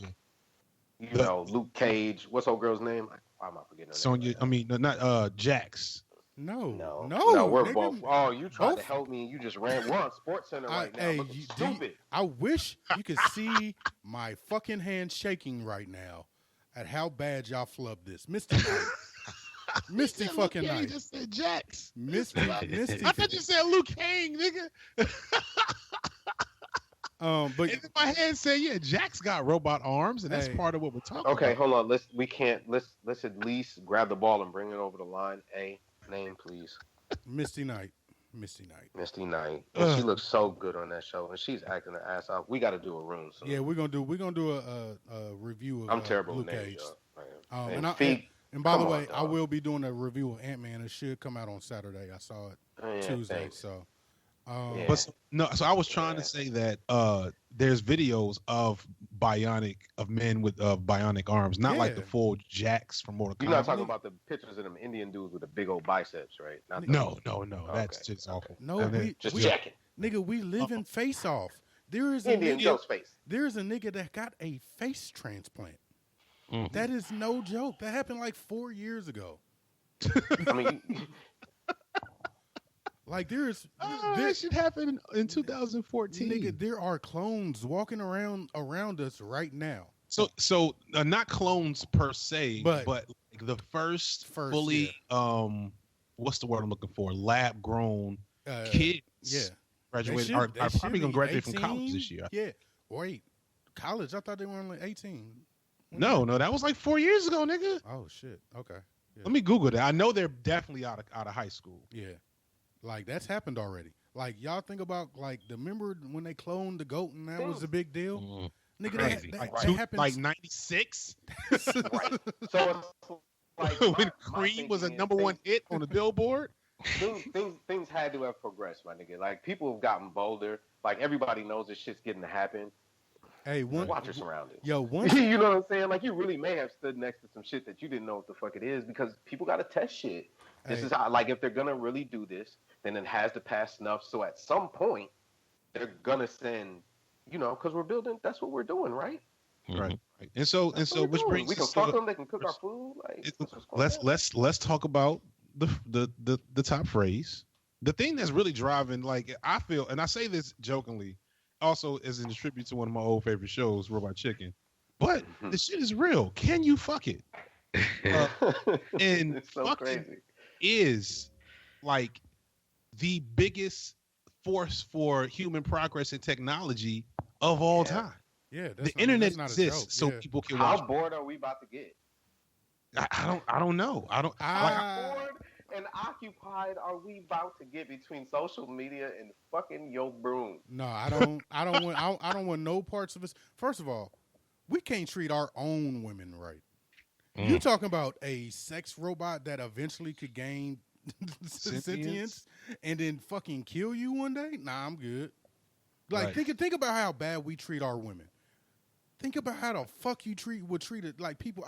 you know, Luke Cage. What's old girl's name? I'm not forgetting her
Sonya.
name right
not Jax.
No,
we're
nigga.
both. Oh, you tried to help me and you just ran. We're on Sports Center right now.
Hey,
Looking stupid.
I wish you could see my fucking hand shaking right now at how bad y'all flubbed this. Misty Knight. Misty fucking Knight.
You just said Jax.
Misty.
I thought you said Luke Kang, nigga.
But
and my hand said, yeah, Jax got robot arms, and that's part of what we're talking about.
Okay, hold on. Let's at least grab the ball and bring it over the line. Name, please.
Misty Knight.
And she looks so good on that show, and she's acting her ass off. We got to do a room. So.
Yeah, we're gonna do a review of.
I'm terrible
Luke
with
Cage.
names,
And by the way, I will be doing a review of Ant-Man. It should come out on Saturday. I saw it Tuesday.
Thanks.
So.
So I was trying to say that there's videos of men with bionic arms, not like the full Jax from Mortal Kombat.
You're not talking about the pictures of them Indian dudes with the big old biceps, right?
No. That's just awful.
No,
we
checking.
Nigga, we live in Face Off. There is
Indian Joe's face.
There is a nigga that got a face transplant. Mm-hmm. That is no joke. That happened like 4 years ago.
I mean.
Like
that should happen in 2014.
Nigga, there are clones walking around us right now.
So not clones per se, but like the first fully what's the word I'm looking for? Lab grown kids.
Yeah,
graduated. Are probably gonna graduate 18? From college this year.
Yeah. Wait, college? I thought they were only 18.
No, that was like 4 years ago, nigga.
Oh shit. Okay. Yeah.
Let me Google that. I know they're definitely out of high school.
Yeah. Like that's happened already. Like y'all think about remember when they cloned the goat and that was a big deal? Mm-hmm. Nigga, that happened
like 96.
Right. So it's like
when Cream was a number one hit on the Billboard.
Things had to have progressed, my nigga. Like people have gotten bolder. Like everybody knows this shit's getting to happen.
Hey,
watch your surroundings.
Yo,
you know what I'm saying? Like you really may have stood next to some shit that you didn't know what the fuck it is because people got to test shit. This is how, like, if they're gonna really do this, then it has to pass snuff. So at some point, they're gonna send, because we're building. That's what we're doing, right?
Right. And so, which brings
we can fuck them. They can cook our food. Like,
let's talk about the top phrase. The thing that's really driving, like, I feel, and I say this jokingly, also as a tribute to one of my old favorite shows, Robot Chicken. But the shit is real. Can you fuck it? And
it's so crazy.
Is like the biggest force for human progress and technology of all time.
Yeah,
the internet exists so people can watch.
How bored are we about to get?
I don't know.
How bored and occupied are we about to get between social media and fucking your broom?
No, I don't want no parts of this. First of all, we can't treat our own women right. You talking about a sex robot that eventually could gain sentience and then fucking kill you one day? Nah, I'm good. Like think about how bad we treat our women. Think about how the fuck you would treat it like people.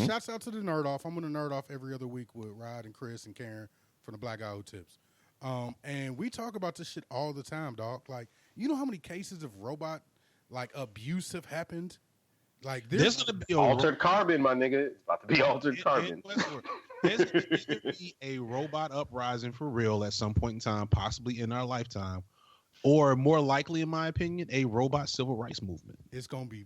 Shouts out to the Nerd Off. I'm gonna Nerd Off every other week with Rod and Chris and Karen from the Black Guy Who Tips. And we talk about this shit all the time, dog. Like, you know how many cases of robot abuse have happened? Like
there's gonna be
altered carbon, my nigga. It's about to be altered carbon.
There's gonna be a robot uprising for real at some point in time, possibly in our lifetime, or more likely, in my opinion, a robot civil rights movement.
It's gonna be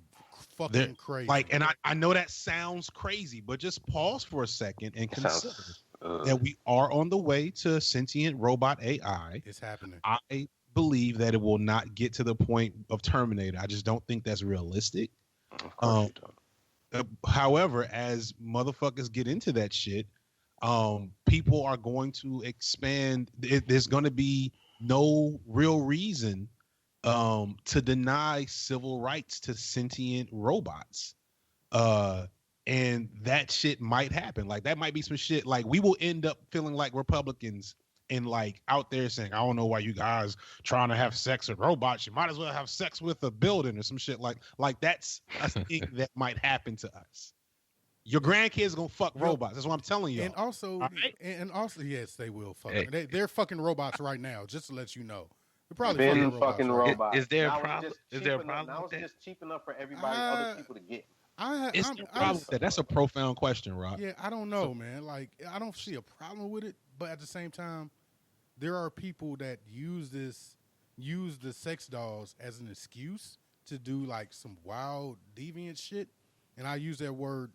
fucking crazy.
Like, and I know that sounds crazy, but just pause for a second and consider that we are on the way to sentient robot AI.
It's happening.
I believe that it will not get to the point of Terminator. I just don't think that's realistic. However, as motherfuckers get into that shit, people are going to expand. There's going to be no real reason to deny civil rights to sentient robots. And that shit might happen. Like, that might be some shit. Like, we will end up feeling like Republicans and like out there saying, I don't know why you guys trying to have sex with robots. You might as well have sex with a building or some shit like that's a thing that might happen to us. Your grandkids gonna fuck robots. That's what I'm telling you.
And also,
right.
and also, yes, they will fuck.
Hey.
They're fucking robots right now. Just to let you know, they're probably
Been
fucking
fucking
robots.
robots.
Is there a
Now it's
problem?
just
Is there a
cheap enough-
problem
Now
with
it's
that?
just cheap enough for everybody, other people to get.
Is there a problem with
that? That's a profound question, Rob.
Yeah, I don't know, man. Like, I don't see a problem with it, but at the same time, there are people that use the sex dolls as an excuse to do like some wild deviant shit, and I use that word.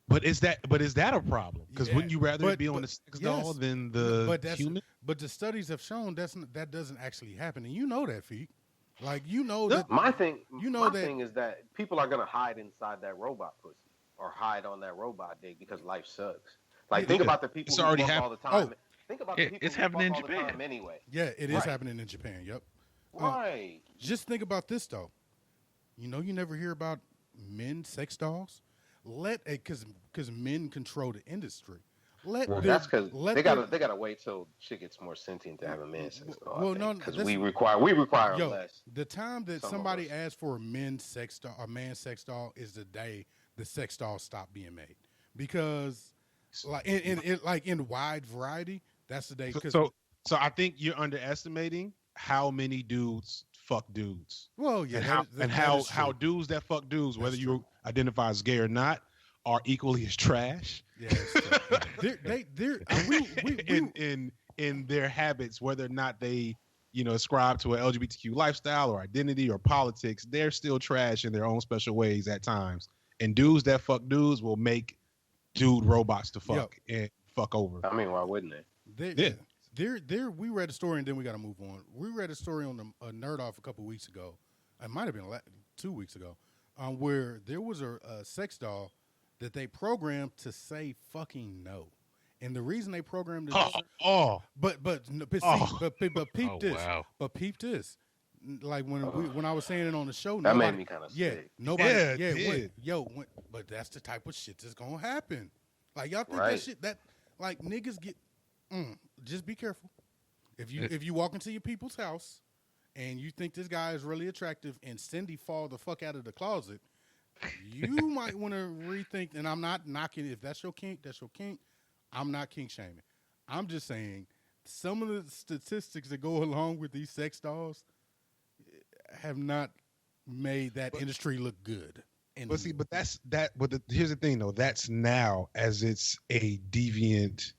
But is that a problem? Because wouldn't you rather it be on the sex doll
yes,
than the human?
But the studies have shown that doesn't actually happen, and you know that, Feek. Like, you know
No.
that.
My thing,
You know
my
that-
thing is that people are gonna hide inside that robot pussy or hide on that robot dick because life sucks. Like, think
Yeah.
about the people
It's
who
already
fuck all the time.
Oh.
Think about
Yeah,
the people
it's
who
happening
fuck
in
all the
Japan.
time anyway.
Yeah, it is
Right.
happening in Japan. Yep.
Right.
Just think about this though. You know, you never hear about men sex dolls. Because men control the industry.
Well, that's because they gotta wait till shit gets more sentient to have a man sex doll.
Well, no,
because
that's-
we require
Yo,
less.
the time that
Some of
somebody
us.
asks for a man's sex doll is the day the sex doll stopped being made. Because like in wide variety, that's the day.
So I think you're underestimating how many dudes fuck dudes.
Well, yeah,
and how dudes that fuck dudes, whether you identify as gay or not, are equally as trash.
Yeah,
in their habits, whether or not they ascribe to an LGBTQ lifestyle or identity or politics, they're still trash in their own special ways at times. And dudes that fuck dudes will make dude robots to fuck and fuck over.
I mean, why wouldn't they?
We read a story and then we got to move on. We read a story on a Nerd Off a couple weeks ago. It might have been 2 weeks ago, where there was a sex doll that they programmed to say fucking no. And the reason they programmed it, but peep this.
Wow.
But peep this. Like when I was saying it on the show,
That made me kind of sick.
But that's the type of shit that's gonna happen. Like, y'all think
Right.
that shit that like niggas get. Just be careful. If you walk into your people's house and you think this guy is really attractive and Cindy fall the fuck out of the closet, you might want to rethink. And I'm not knocking. If that's your kink, that's your kink. I'm not kink shaming. I'm just saying some of the statistics that go along with these sex dolls have not made that industry look good.
But here's the thing though. That's now as it's a deviant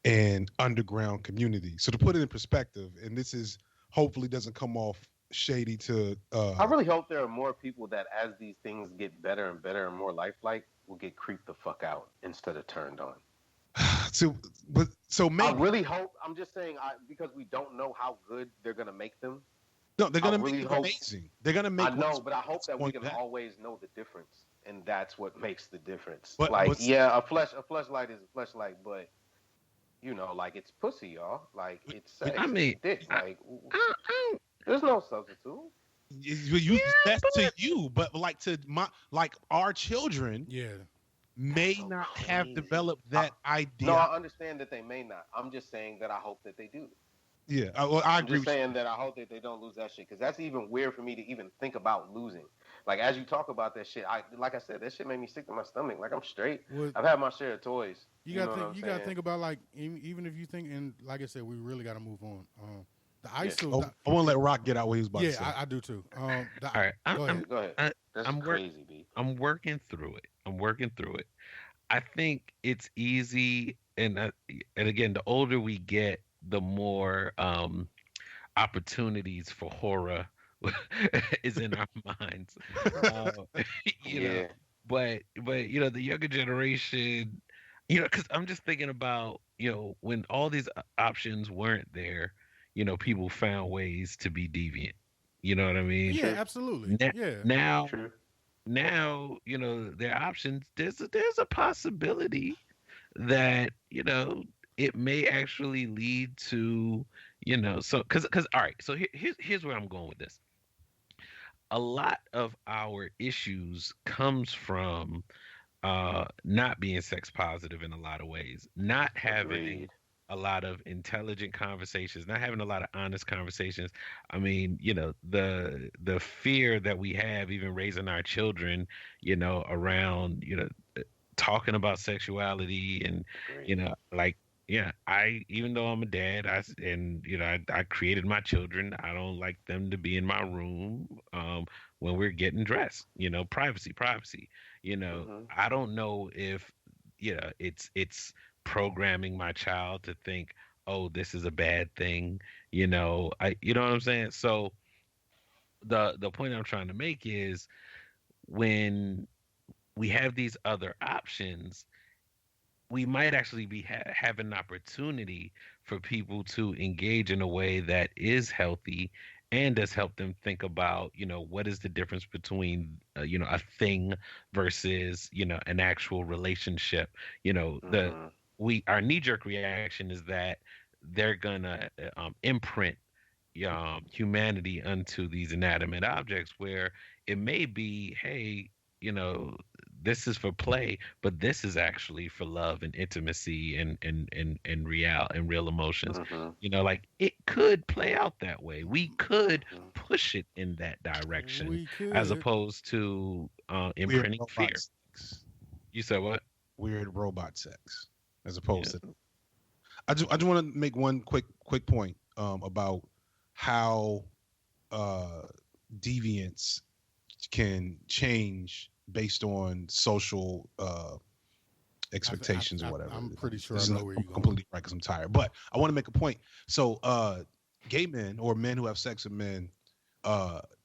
and underground community. So to put it in perspective, and this is hopefully doesn't come off shady to.
I really hope there are more people that, as these things get better and better and more lifelike, will get creeped the fuck out instead of turned on.
So maybe
I really hope. I'm just saying because we don't know how good they're gonna make them.
No, they're gonna
I really
make it
hope-
amazing. They're gonna make.
I know, but I hope that we
point
can
that.
always know the difference, and that's what makes the difference.
But-
like,
but-
yeah, a fleshlight is a fleshlight, but like it's pussy, y'all. Like it's sex.
I mean,
it's dick. Like there's no substitute.
That's to you, but like to our children
Yeah.
may
so
not
crazy.
have developed that idea.
No, I understand that they may not. I'm just saying that I hope that they do.
Yeah, I
I'm
agree.
just saying that I hope that they don't lose that shit, because that's even weird for me to even think about losing. Like, as you talk about that shit, like I said, that shit made me sick to my stomach. Like, I'm straight.
Well,
I've had my share of toys.
You
know
gotta
what I'm
think. You gotta
saying?
think about, like, even if you think, and like I said, we really gotta move on. The
Yeah.
ISO.
I want to let Rock get out what he was about to say.
Yeah, I do too.
All right,
Go ahead.
Go ahead. That's
I'm
crazy, B.
I'm working through it. I think it's easy, and again, the older we get, the more opportunities for horror is in our minds. You know, but the younger generation, because I'm just thinking about when all these options weren't there, people found ways to be deviant. You know what I mean?
Yeah, absolutely. Yeah.
Now,
True.
their options. There's a possibility that it may actually lead to so because all right. So here's where I'm going with this. A lot of our issues comes from not being sex positive in a lot of ways, not having
Agreed.
a lot of intelligent conversations, not having a lot of honest conversations. I mean, the fear that we have even raising our children, around, talking about sexuality and, like, yeah, even though I'm a dad, I created my children. I don't like them to be in my room when we're getting dressed. Privacy. I don't know if it's programming my child to think, oh, this is a bad thing. You know what I'm saying? So the point I'm trying to make is when we have these other options, we might actually be have an opportunity for people to engage in a way that is healthy and does help them think about, what is the difference between, a thing versus, an actual relationship. The our knee jerk reaction is that they're gonna imprint humanity unto these inanimate objects, where it may be, hey, this is for play, but this is actually for love and intimacy and real emotions. Like, it could play out that way. We could push it in that direction,
We could.
as opposed to imprinting fear.
Sex.
You said what?
Weird robot sex, as opposed to. I just want to make one quick point about how deviance can change based on social expectations or whatever.
I'm pretty sure
This
I
is
know where you're going.
completely right because I'm tired. But I want to make a point. So gay men or men who have sex with men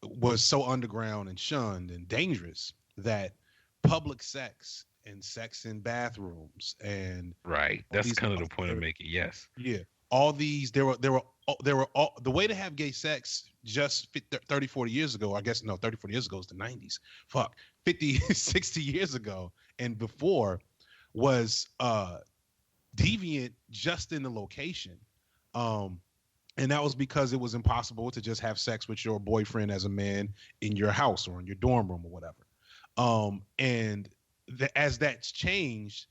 was so underground and shunned and dangerous that public sex and sex in bathrooms and
Right. That's kind of the point I'm making. Yes.
yeah, all these there were all the way to have gay sex just 30 40 years ago. I guess no, 30 40 years ago is the 90s. Fuck, 50 60 years ago and before was deviant just in the location. And that was because it was impossible to just have sex with your boyfriend as a man in your house or in your dorm room or whatever. And as that's changed,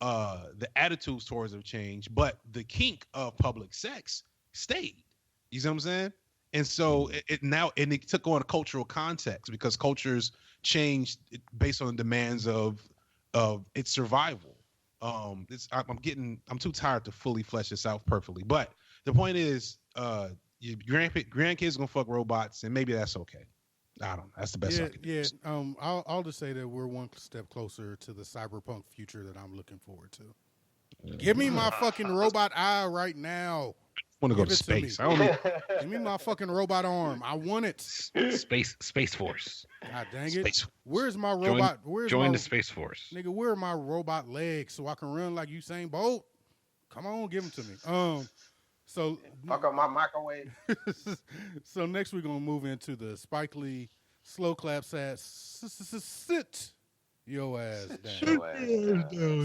the attitudes towards it have changed, but the kink of public sex stayed. You see what I'm saying? And so it took on a cultural context because cultures changed based on the demands of its survival. I'm too tired to fully flesh this out perfectly, but the point is, your grandkids gonna fuck robots, and maybe that's okay. I don't know. That's the best I can do.
Yeah. I'll just say that we're one step closer to the cyberpunk future that I'm looking forward to. Give me my fucking robot eye right now.
I want to go to space. I don't need...
Give me my fucking robot arm. I want it.
Space Force.
God dang it. Where's my robot?
Join the Space Force.
Nigga, where are my robot legs so I can run like Usain Bolt? Come on, give them to me. So
fuck up my microwave.
So next we're gonna move into the Spike Lee slow clap sad sit your ass down.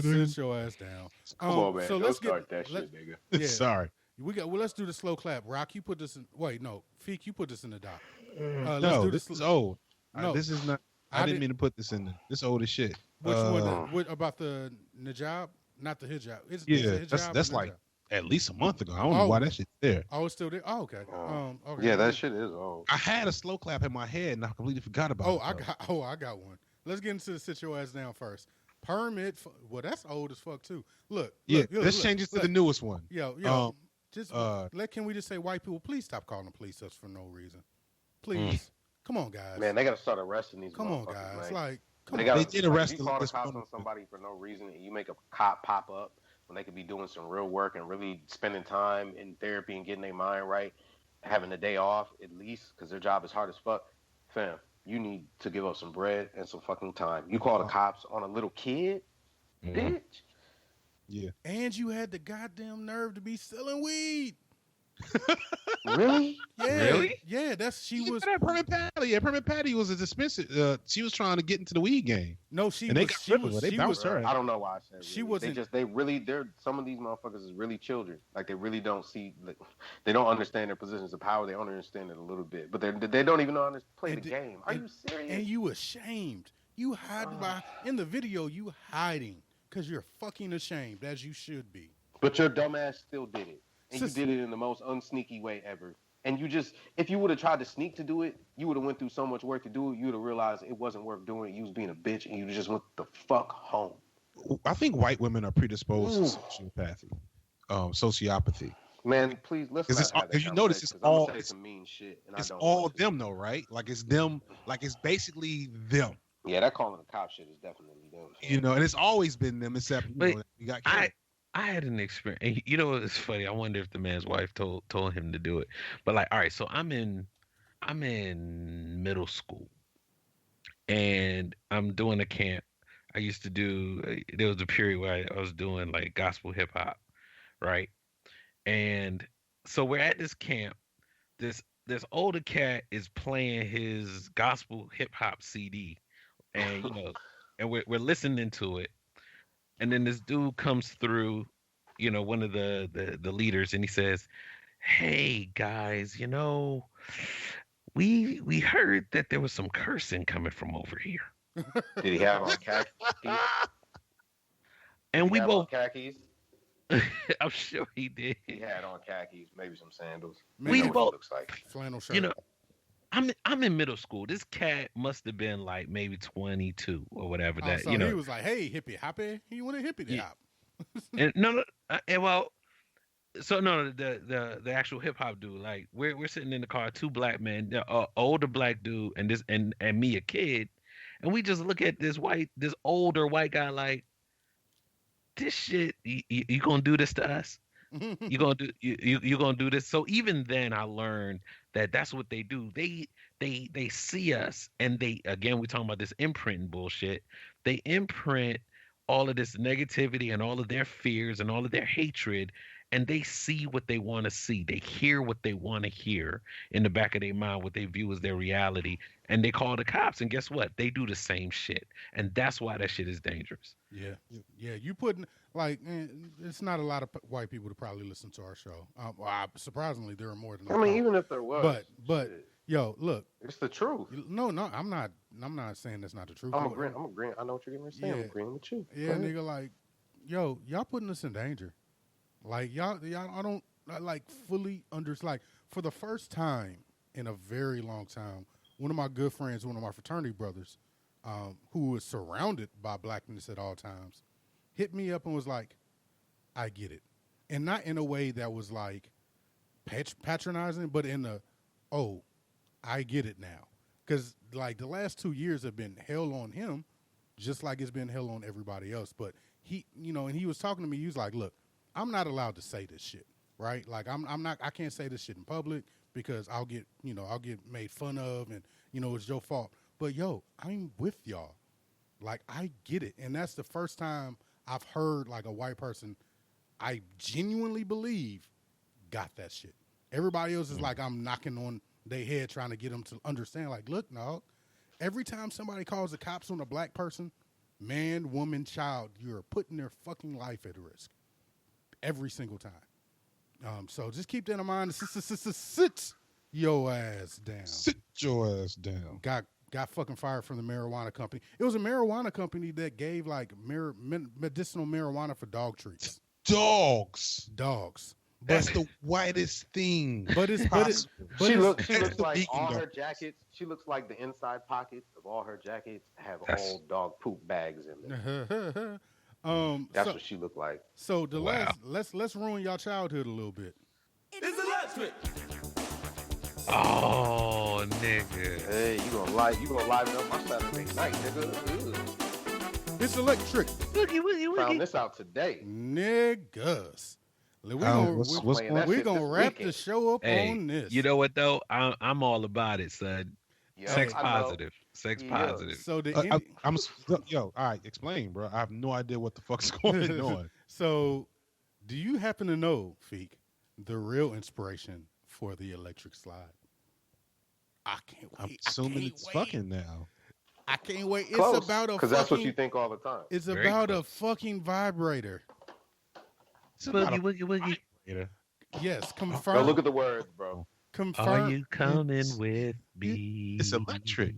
Sit your ass down.
Come on, man. So let's start that shit, nigga.
Yeah.
Sorry.
Let's do the slow clap. Rock, you put this in. Wait, no, Feek, you put this in the doc.
No, this is old.
No,
this is not. I didn't mean to put this in there. This old as shit.
Which one? What about the Najab? Not the hijab.
That's like at least a month ago. I don't know why that shit's there.
Oh, it's still there. Oh, okay. Okay.
Yeah, that shit is old.
I had a slow clap in my head and I completely forgot about it.
I got one. Let's get into the sit your ass down first. Permit. Well, that's old as fuck too. Look.
Let's change it to the newest one.
Yo. Can we just say white people? Please stop calling the police us for no reason. Please. Come on, guys.
Man, they gotta start arresting these.
Come on, guys.
They did arrest
them. You call the cops on somebody for no reason, and you make a cop pop up when they could be doing some real work and really spending time in therapy and getting their mind right, having a day off at least because their job is hard as fuck. Fam, you need to give up some bread and some fucking time. You call the cops on a little kid, bitch.
Yeah.
And you had the goddamn nerve to be selling weed.
Really?
Yeah.
Really?
Yeah, she was.
Permit Patty. Yeah, Permit Patty was a dispenser. She was trying to get into the weed game.
No,
They bounced her.
I don't know why I said really.
She wasn't.
Some of these motherfuckers is really children. Like they really don't see. They don't understand their positions of power. They don't understand it a little bit, but they don't even know how to play the game. Are you serious?
And you ashamed. You hide in the video. You hiding because you're fucking ashamed, as you should be.
But your dumbass still did it. And
Sis-
you did it in the most unsneaky way ever. And you just, if you would have tried to sneak to do it, you would have went through so much work to do it, you would have realized it wasn't worth doing it. You was being a bitch, and you just went the fuck home.
I think white women are predisposed to sociopathy, sociopathy.
Man, please, let's not have that
because you notice it's
I'm
all
gonna say some mean shit, and
it's
I don't
all
want to.
them though, right? Like it's them, like it's basically them.
Yeah, that calling the cop shit is definitely them.
You know, and it's always been them, except you got kids.
I had an experience. And you know what's funny? I wonder if the man's wife told him to do it. But like, all right, so I'm in middle school, and I'm doing a camp. I used to do. There was a period where I was doing like gospel hip hop, right? And so we're at this camp. This older cat is playing his gospel hip hop CD, and and we're listening to it. And then this dude comes through, one of the leaders, and he says, "Hey guys, we heard that there was some cursing coming from over here."
Did he have on khakis?
And we both
khakis.
I'm sure he did.
He had on khakis, maybe some sandals.
We
both
looks like
flannel shirt.
I'm in middle school. This cat must have been like maybe 22 or whatever.
So he was like, "Hey, hippie hoppy, you want a hippie hop?"
And the actual hip hop dude, like we're sitting in the car, two black men, older black dude, and me, a kid, and we just look at this older white guy like, this shit, you gonna do this to us? You gonna do this? So even then, I learned that that's what they do. They see us, and we're talking about this imprinting bullshit. They imprint all of this negativity and all of their fears and all of their hatred, and they see what they want to see. They hear what they want to hear in the back of their mind, what they view as their reality, and they call the cops. And guess what? They do the same shit, and that's why that shit is dangerous.
Yeah. You putting it's not a lot of white people to probably listen to our show. Surprisingly, there are more than.
I mean, even if there was,
but yo, look,
it's the truth.
No, I'm not saying that's not the truth.
I'm agreeing. I know what you're going to say. Yeah. I'm agreeing with you.
Yeah, nigga, like, yo, y'all putting us in danger. Like y'all, I don't like fully understand. Like for the first time in a very long time, one of my good friends, one of my fraternity brothers, who was surrounded by blackness at all times, hit me up and was like, "I get it," and not in a way that was like patronizing, but in a, "Oh, I get it now," because like the last 2 years have been hell on him, just like it's been hell on everybody else. But he, and he was talking to me. He was like, "Look, I'm not allowed to say this shit, right? Like I can't say this shit in public because I'll get made fun of and, it's your fault. But yo, I'm with y'all. Like I get it." And that's the first time I've heard like a white person I genuinely believe got that shit. Everybody else is like, I'm knocking on their head trying to get them to understand. Like, look, no, every time somebody calls the cops on a black person, man, woman, child, you're putting their fucking life at risk. Every single time. So just keep that in mind. Sit your ass down.
Sit your ass down.
Got fucking fired from the marijuana company. It was a marijuana company that gave like medicinal marijuana for dog treats.
Dogs.
That's
the whitest thing.
But
she looks like all her jackets. She looks like the inside pockets of all her jackets have all dog poop bags in them. That's what she looked like.
So let's ruin y'all childhood a little bit.
It's electric.
Oh, nigga.
Hey, you gonna liven up my Saturday night, nigga. Ugh.
It's electric.
Woogie.
Found this out today.
Niggas. We're gonna wrap the show up on this.
You know what though? I'm all about it, son.
Yeah,
Sex positive.
So
all right, explain, bro. I have no idea what the fuck's going on.
So, do you happen to know, Feek, the real inspiration for the electric slide? I can't wait.
I'm assuming it's fucking now.
I can't wait. It's
Close,
about a
because that's what you think all the time.
It's about a fucking vibrator.
Woogie.
Yes, confirm.
Go look at the words, bro.
Confirm.
Are you coming with me?
It's electric.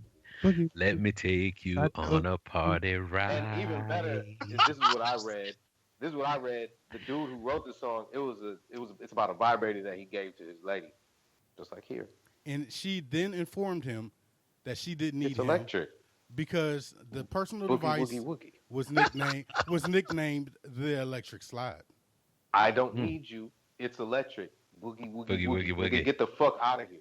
Let me take you on a party ride.
And even better, this is what I read. This is what I read. The dude who wrote the song, it's about a vibrator that he gave to his lady, just like here.
And she then informed him that she didn't need
It's
him
electric.
because the personal
Boogie,
device
woogie, woogie.
was nicknamed the electric slide.
I don't need you. It's electric. Boogie, woogie, woogie, woogie. Get the fuck out of here.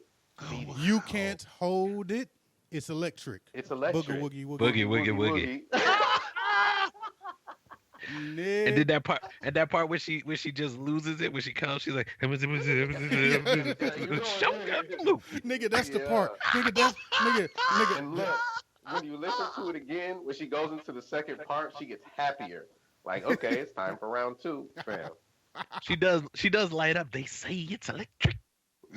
You can't hold it. It's electric.
It's electric.
Boogie, woogie,
Boogie, woogie, woogie. And then that part where she just loses it, when she comes, she's like,
nigga, that's the part. Nigga.
And look, when you listen to it again, when she goes into the second part, she gets happier. Like, okay, it's time for round 2, fam.
She does light up. They say it's electric.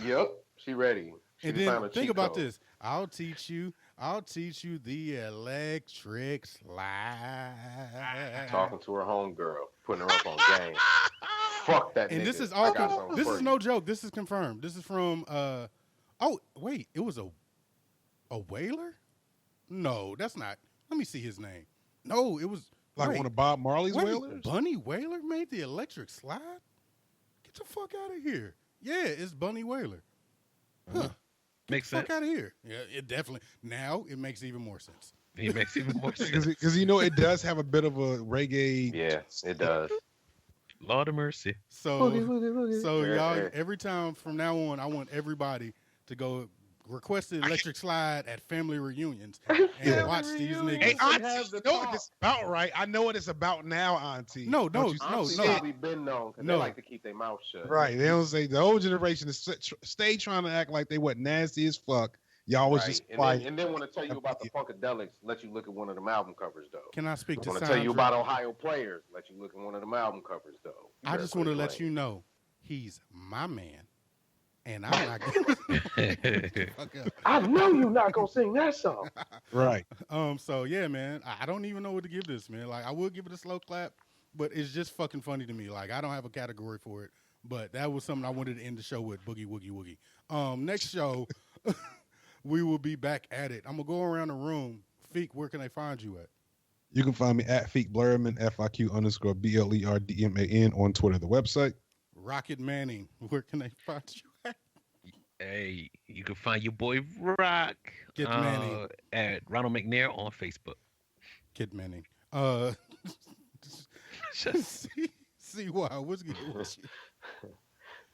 Yep, she ready.
And then think about this. I'll teach you the electric slide.
Talking to her homegirl, putting her up on game. Fuck that.
And
nigga.
this is all. This is
you.
no joke. This is confirmed. This is from. Oh wait, it was a whaler. No, that's not. Let me see his name. No, it was
like one of Bob Marley's
wait,
whalers.
Bunny Whaler made the electric slide. Get the fuck out of here. Yeah, it's Bunny Whaler. Huh.
Makes
Get the
sense.
fuck out of here. Yeah, it definitely. Now it makes even more sense.
It makes even more sense.
Because it does have a bit of a reggae.
Yeah, it does.
Lord of mercy.
So,
Yeah,
y'all,
yeah.
every time from now on, I want everybody to go request the electric slide at family reunions and watch these niggas.
Hey, Auntie, you know what it's about, right? I know what it's about now, Auntie.
No.
Probably been known because
No.
they like to keep their mouth shut.
Right. They don't say the old generation is stay trying to act like they what nasty as fuck. Y'all was just quiet.
And then want to tell you about the Funkadelics, let you look at one of them album covers, though.
Can I speak to
Want to
Sandra?
tell you about Ohio Players, let you look at one of them album covers, though.
I just want to let you know he's my man, and I'm not gonna.
I know you're not gonna sing that song.
Right.
So yeah, man, I don't even know what to give this, man. Like I would give it a slow clap, but it's just fucking funny to me. Like I don't have a category for it, but that was something I wanted to end the show with. Boogie woogie woogie. Next show. We will be back at it. I'm going to go around the room. Feek, where can they find you at?
You can find me at Feek Blurman, FIQ_BLERDMAN on Twitter, the website.
Rocket Manning, where can they find you at?
Hey, you can find your boy Rock
Get Manning.
at Ronald McNair on Facebook.
Kid Manning. See why? What's good with you?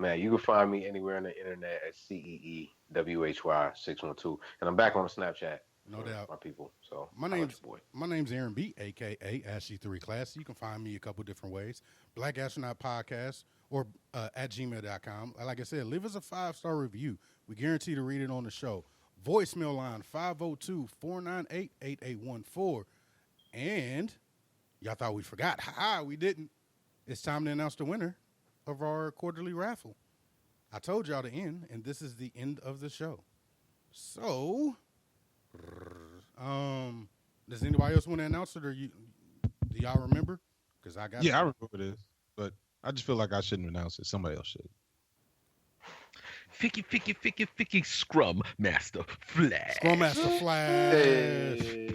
Man, you can find me anywhere on the internet at CEEWHY612. And I'm back on the Snapchat.
No doubt.
My people. So
My name's Aaron B, a.k.a. Ashy3 Class. You can find me a couple different ways. Black Astronaut Podcast or at gmail.com. Like I said, leave us a 5-star review. We guarantee to read it on the show. Voicemail line 502-498-8814. And y'all thought we forgot. Ha-ha, we didn't. It's time to announce the winner of our quarterly raffle. I told y'all to end, and this is the end of the show. So, does anybody else want to announce it, or do y'all remember? Because I got.
Yeah, I remember this, but I just feel like I shouldn't announce it. Somebody else should.
Ficky, Scrum Master Flash.
Scrum Master Flash.
Hey.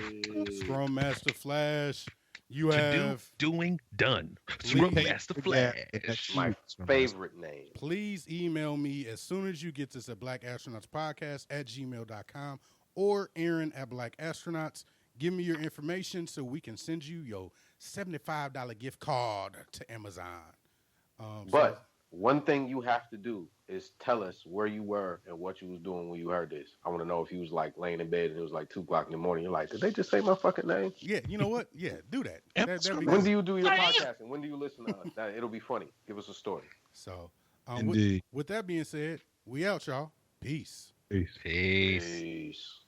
Scrum Master Flash. You
To
have
doing done. Scrum
Please.
Master Flash.
My favorite name.
Please email me as soon as you get this at blackastronauts@gmail.com or Aaron at Black Astronauts. Give me your information so we can send you your $75 gift card to Amazon.
But one thing you have to do is tell us where you were and what you was doing when you heard this. I want to know if you was like laying in bed and it was like 2 o'clock in the morning. You're like, did they just say my fucking name?
Yeah, you know what? Yeah, do that. That'd be
When
good.
do you do your podcast and when do you listen to us? It'll be funny. Give us a story.
So,
Indeed.
with that being said, we out, y'all. Peace.
Peace.
Peace.
Peace.